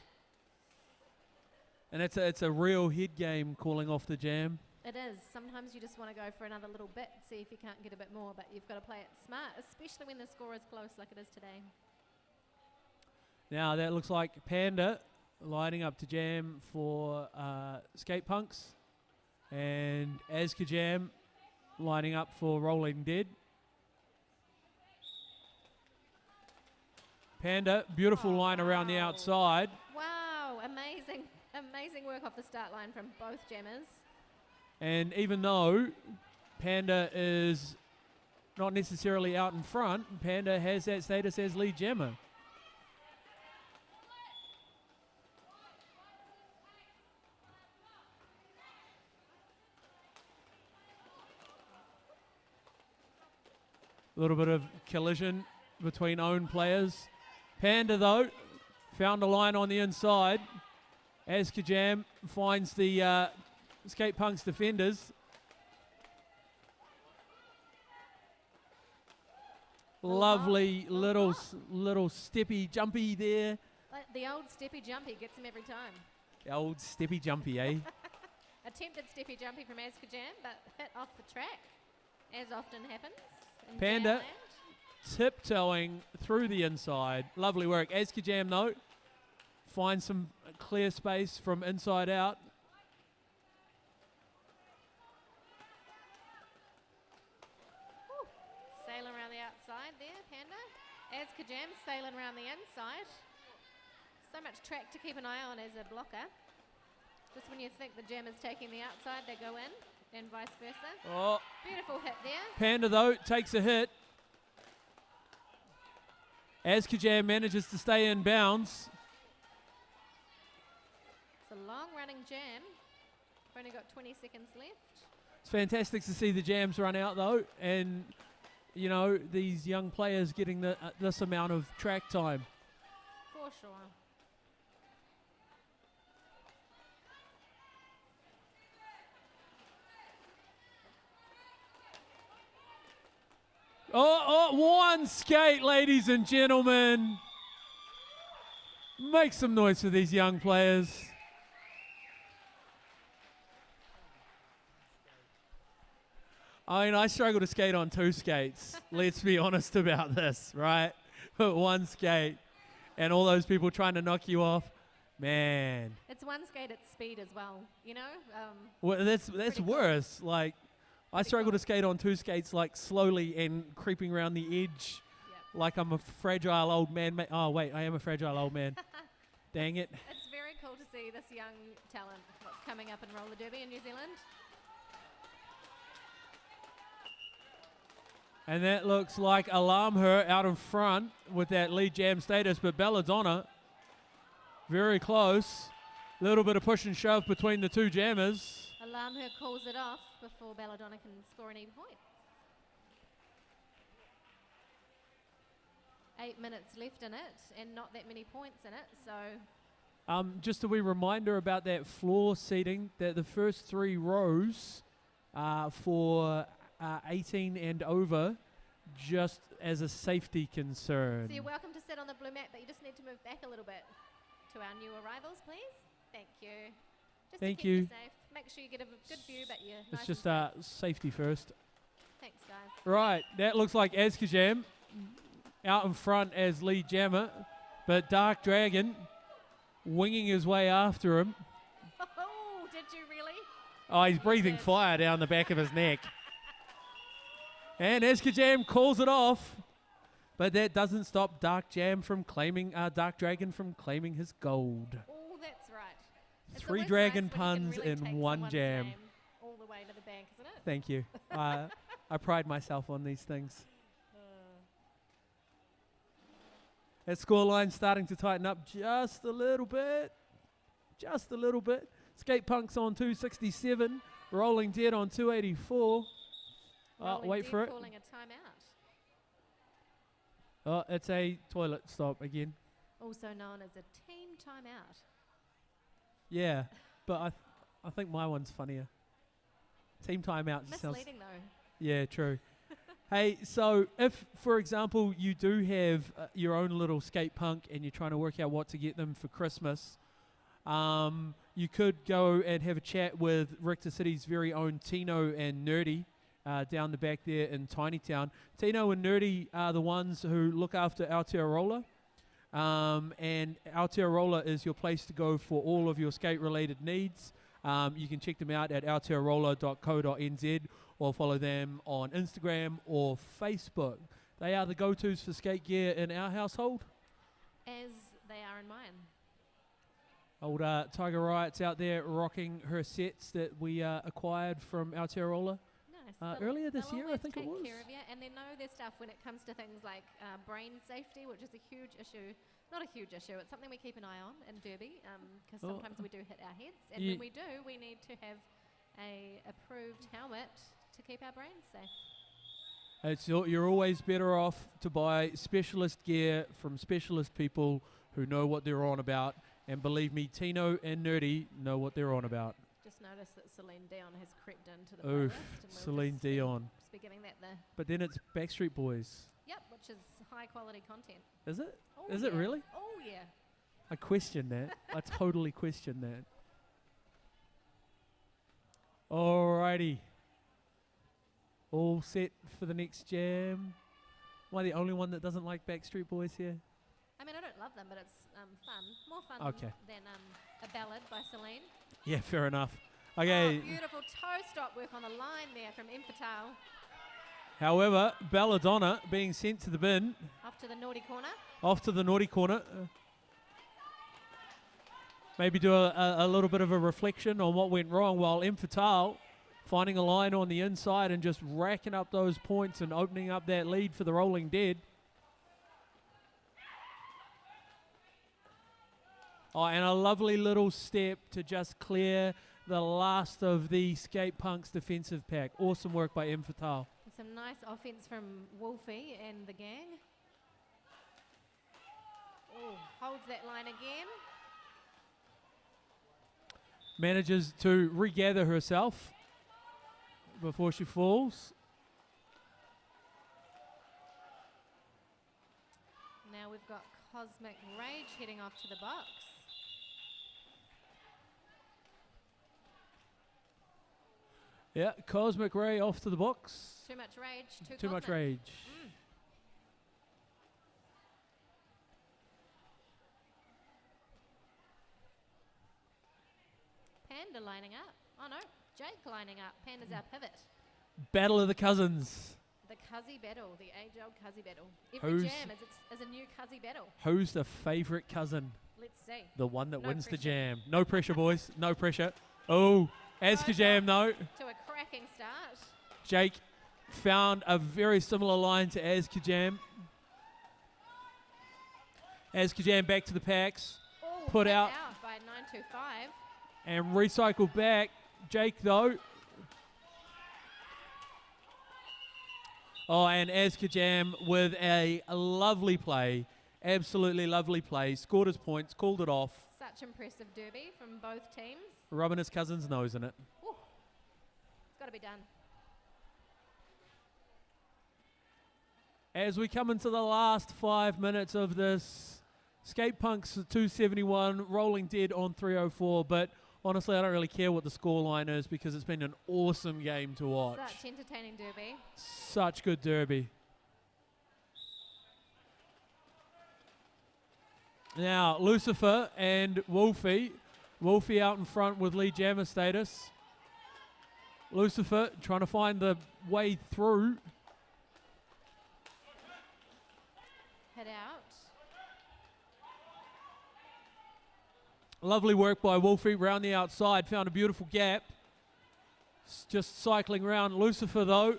And it's a real head game calling off the jam. It is. Sometimes you just want to go for another little bit, see if you can't get a bit more, but you've got to play it smart, especially when the score is close like it is today. Now that looks like Panda lining up to jam for Sk8Punks, and Sk8Punks lining up for Rolling Dead. Panda, beautiful line around the outside. Wow, amazing work off the start line from both jammers. And even though Panda is not necessarily out in front, Panda has that status as lead jammer. A little bit of collision between own players. Panda, though, found a line on the inside. Sk8Punks finds the Sk8Punks defenders. Lovely little steppy jumpy there. Like the old steppy jumpy gets him every time. The old steppy jumpy, eh? Attempted steppy jumpy from Sk8Punks, but hit off the track, as often happens. Panda tiptoeing through the inside. Lovely work. Sk8Punks, though, finds some clear space from inside out. Woo. Sailing around the outside there, Panda. Sk8Punks sailing around the inside. So much track to keep an eye on as a blocker. Just when you think the jam is taking the outside, they go in. And vice versa. Oh. Beautiful hit there. Panda, though, takes a hit. Sk8Punks manages to stay in bounds. It's a long running jam. We've only got 20 seconds left. It's fantastic to see the jams run out, though. And, you know, these young players getting this amount of track time. For sure. One skate, ladies and gentlemen. Make some noise for these young players. I mean, I struggle to skate on two skates. Let's be honest about this, right? But one skate and all those people trying to knock you off, man. It's one skate at speed as well, you know? Well, that's worse. Cool. Like, I struggle to skate on two skates, like slowly and creeping around the edge, like I'm a fragile old man. Oh wait, I am a fragile old man. Dang it! It's very cool to see this young talent. What's coming up in roller derby in New Zealand? And that looks like Alarm Her out in front with that lead jam status, but Belladonna very close. Little bit of push and shove between the two jammers. Alarm Her calls it off before Belladonna can score any points. 8 minutes left in it and not that many points in it, so... Just a wee reminder about that floor seating, that the first 3 rows for 18 and over, just as a safety concern. So you're welcome to sit on the blue mat, but you just need to move back a little bit to our new arrivals, please. Thank you. Just Thank to keep you. you safe. Make sure you get a good view, but you're It's nice just and safe. safety first. Thanks, guys. Right, that looks like Sk8Punks out in front as lead jammer, but Dark Dragon winging his way after him. Oh, did you really? Oh, he's breathing fire down the back of his neck. And Sk8Punks calls it off, but that doesn't stop Dark Dragon from claiming his gold. Oh, that's right. It's 3 always dragon nice when you puns can really in take 1 someone's jam. name all the way to the bank, isn't it? Thank you. I pride myself on these things. That scoreline starting to tighten up just a little bit. Just a little bit. Sk8Punks on 267. Rolling Dead on 284. Rolling Wait Dead for it. calling a timeout. Oh, it's a toilet stop again. Also known as a team timeout. Yeah, but I think my one's funnier. Team timeout just sounds... Misleading though. Yeah, true. Hey, so if, for example, you do have your own little Sk8Punk and you're trying to work out what to get them for Christmas, you could go and have a chat with Rector City's very own Tino and Nerdy down the back there in Tiny Town. Tino and Nerdy are the ones who look after Aotearoa, and Aotearoa is your place to go for all of your skate-related needs. You can check them out at aotearoa.co.nz or follow them on Instagram or Facebook. They are the go-tos for skate gear in our household. As they are in mine. Old Tiger Riot's out there rocking her sets that we acquired from Aotearoa Nice. earlier this They'll year, I always think it take was. care of you, and they know their stuff when it comes to things like brain safety, which is a huge issue. Not a huge issue, it's something we keep an eye on in Derby, because sometimes we do hit our heads, and when we do, we need to have a approved helmet to keep our brains safe. You're always better off to buy specialist gear from specialist people who know what they're on about, and believe me, Tino and Nerdy know what they're on about. Just noticed that Celine Dion has crept into the Oof, playlist, and Celine Dion. Just be giving that the But then it's Backstreet Boys. yep, which is high quality content. Is it? Oh Is it yeah. really? Oh yeah. I question that. I totally question that. Alrighty. All set for the next jam. Am I the only one that doesn't like Backstreet Boys here? I mean, I don't love them, but it's fun. More fun Okay. than a ballad by Celine. Yeah, fair enough. Okay. Oh, beautiful toe stop work on the line there from Infertile. However, Belladonna being sent to the bin. Off to the naughty corner. Off to the naughty corner. Maybe do a little bit of a reflection on what went wrong, while Infertile finding a line on the inside and just racking up those points and opening up that lead for the Rolling Dead. Oh, and a lovely little step to just clear the last of the Sk8Punks defensive pack. Awesome work by Infertile. Some nice offense from Wolfie and the gang. Oh, holds that line again. Manages to regather herself before she falls. Now we've got Cosmic Rage heading off to the box. Yeah, Cosmic Ray off to the box. Too much rage, Too much cosmic. rage. Panda lining up. Oh no, Jake lining up. Panda's our pivot. Battle of the Cousins. The Cuzzy battle, the age-old Cuzzy battle. Every jam is a new Cuzzy battle. Who's the favourite cousin? Let's see. The one that No wins the pressure. jam. No pressure, boys. No pressure. Oh, Sk8Punks though. To a cracking start. Jake found a very similar line to Sk8Punks. Sk8Punks back to the packs. Oh, Put out by 925. and recycle back. Jake, though. Oh, and Sk8Punks with a lovely play. Absolutely lovely play. Scored his points, called it off. Such impressive derby from both teams. Rubbing his cousin's nose in it. Ooh, it's got to be done. As we come into the last 5 minutes of this, Sk8Punks 271, rolling dead on 304. But honestly, I don't really care what the scoreline is because it's been an awesome game to watch. Such entertaining derby. Such good derby. Now, Lucifer and Wolfie. Wolfie out in front with lead jammer status. Lucifer trying to find the way through. Head out. Lovely work by Wolfie round the outside. Found a beautiful gap. Just cycling around. Lucifer, though.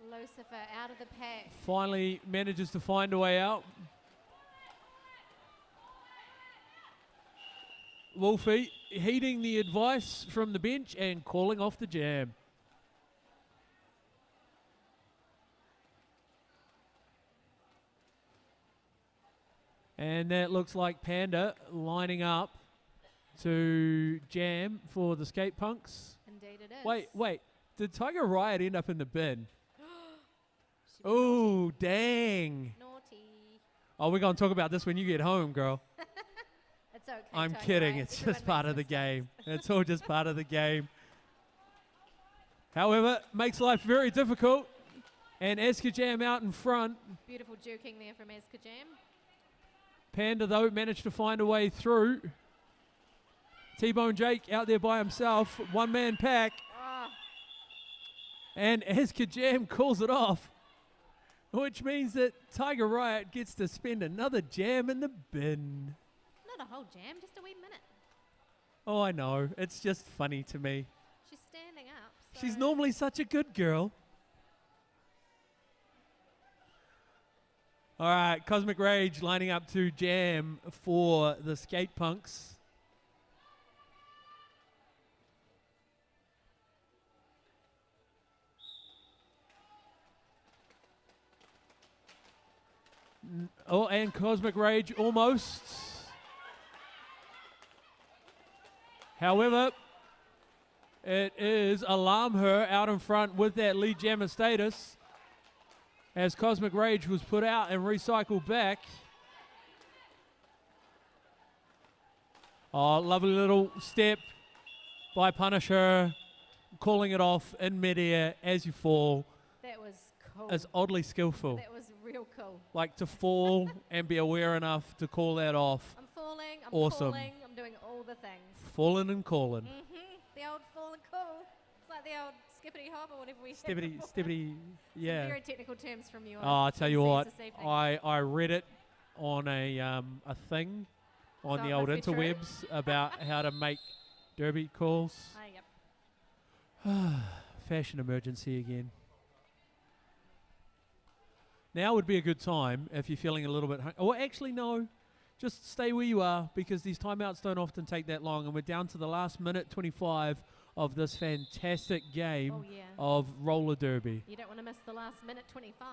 Lucifer out of the pack. Finally manages to find a way out. Wolfie heeding the advice from the bench and calling off the jam. And that looks like Panda lining up to jam for the Sk8Punks. Indeed it is. Wait. Did Tiger Riot end up in the bin? Should be Oh, dang. naughty. Oh, we're going to talk about this when you get home, girl. It's okay. I'm Tiger kidding. Riot. It's Everyone just part makes of the mistakes. game. It's all just part of the game. However, makes life very difficult. And Sk8Punks out in front. Beautiful juking there from Sk8Punks. Panda, though, managed to find a way through. T-Bone Jake out there by himself. One-man pack. Oh, And Sk8Punks calls it off. Which means that Tiger Riot gets to spend another jam in the bin. not a whole jam, just a wee minute. Oh, I know. It's just funny to me. She's standing up. So She's normally such a good girl. All right, Cosmic Rage lining up to jam for the Sk8Punks. Oh, and Cosmic Rage almost. However, it is Alarm Her out in front with that lead jammer status as Cosmic Rage was put out and recycled back. Oh, lovely little step by Punisher, calling it off in midair as you fall. that was cool. It's oddly skillful. That was real cool. Like to fall and be aware enough to call that off. I'm falling. I'm Awesome. calling. I'm doing all the things. Falling and calling. The old fall and call. It's like the old skippity hop or whatever we had Stibbity, before. stibbity, Some yeah. very technical terms from you. Oh, I'll tell you MCs what, this evening. I read it on a thing on So the it old must be true? interwebs about how to make derby calls. Yep. Fashion emergency again. Now would be a good time if you're feeling a little bit Oh, actually, no. Just stay where you are because these timeouts don't often take that long. And we're down to the last minute 25 of this fantastic game Oh, yeah. of roller derby. You don't want to miss the last minute 25.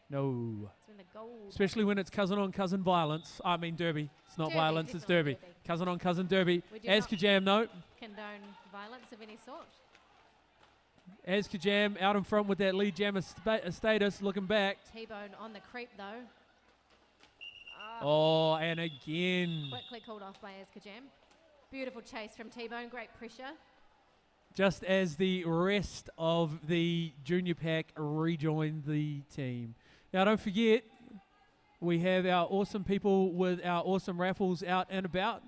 No. It's when the goal. Especially when it's cousin on cousin violence. I mean derby. It's not Derby, violence, it's definitely derby. derby. Cousin on cousin derby. We do not Sk8Punks, no. condone violence of any sort. Sk8Punks out in front with that lead jammer status, looking back. T-Bone on the creep though. Oh, and again. Quickly called off by Sk8Punks. Beautiful chase from T-Bone. Great pressure. Just as the rest of the junior pack rejoined the team. Now, don't forget, we have our awesome people with our awesome raffles out and about.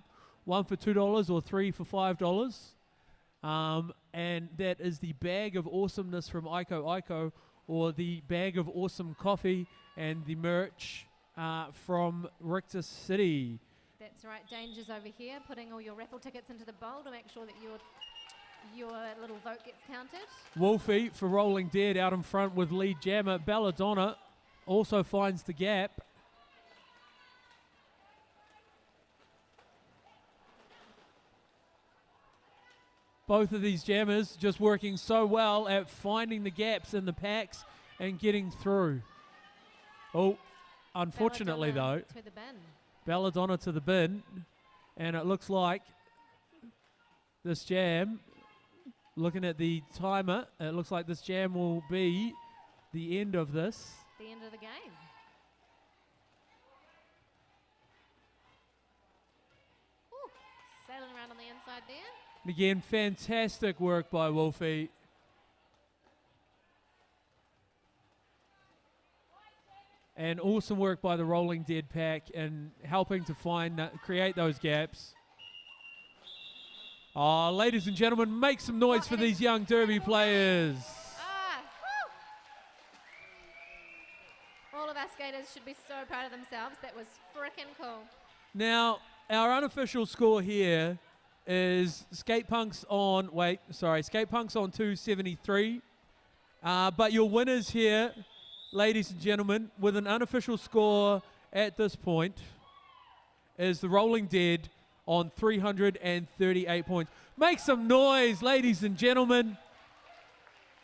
1 for $2 or 3 for $5. And that is the bag of awesomeness from Iko, or the bag of awesome coffee and the merch from Richter City. That's right, Danger's over here, putting all your raffle tickets into the bowl to make sure that your little vote gets counted. Wolfie for Rolling Dead out in front with lead jammer. Belladonna also finds the gap. Both of these jammers just working so well at finding the gaps in the packs and getting through. Oh, unfortunately Belladonna though, to the bin. Belladonna to the bin, and it looks like this jam, looking at the timer, it looks like this jam will be the end of this. The end of the game. Ooh, sailing around on the inside there. And again, fantastic work by Wolfie. And awesome work by the Rolling Dead pack in helping to create those gaps. Oh, ladies and gentlemen, make some noise for these young Derby players. All of our skaters should be so proud of themselves. That was frickin' cool. Now, our unofficial score here is Sk8Punks on 273. But your winners here, ladies and gentlemen, with an unofficial score at this point, is the Rolling Dead on 338 points. Make some noise, ladies and gentlemen.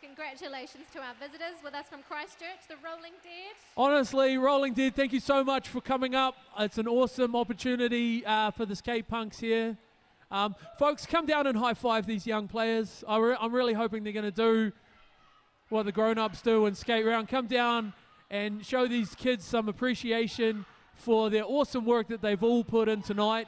Congratulations to our visitors with us from Christchurch, the Rolling Dead. Honestly, Rolling Dead, thank you so much for coming up. It's an awesome opportunity for the Sk8Punks here. Folks, come down and high-five these young players. I'm really hoping they're going to do what the grown-ups do in skate round. Come down and show these kids some appreciation for their awesome work that they've all put in tonight.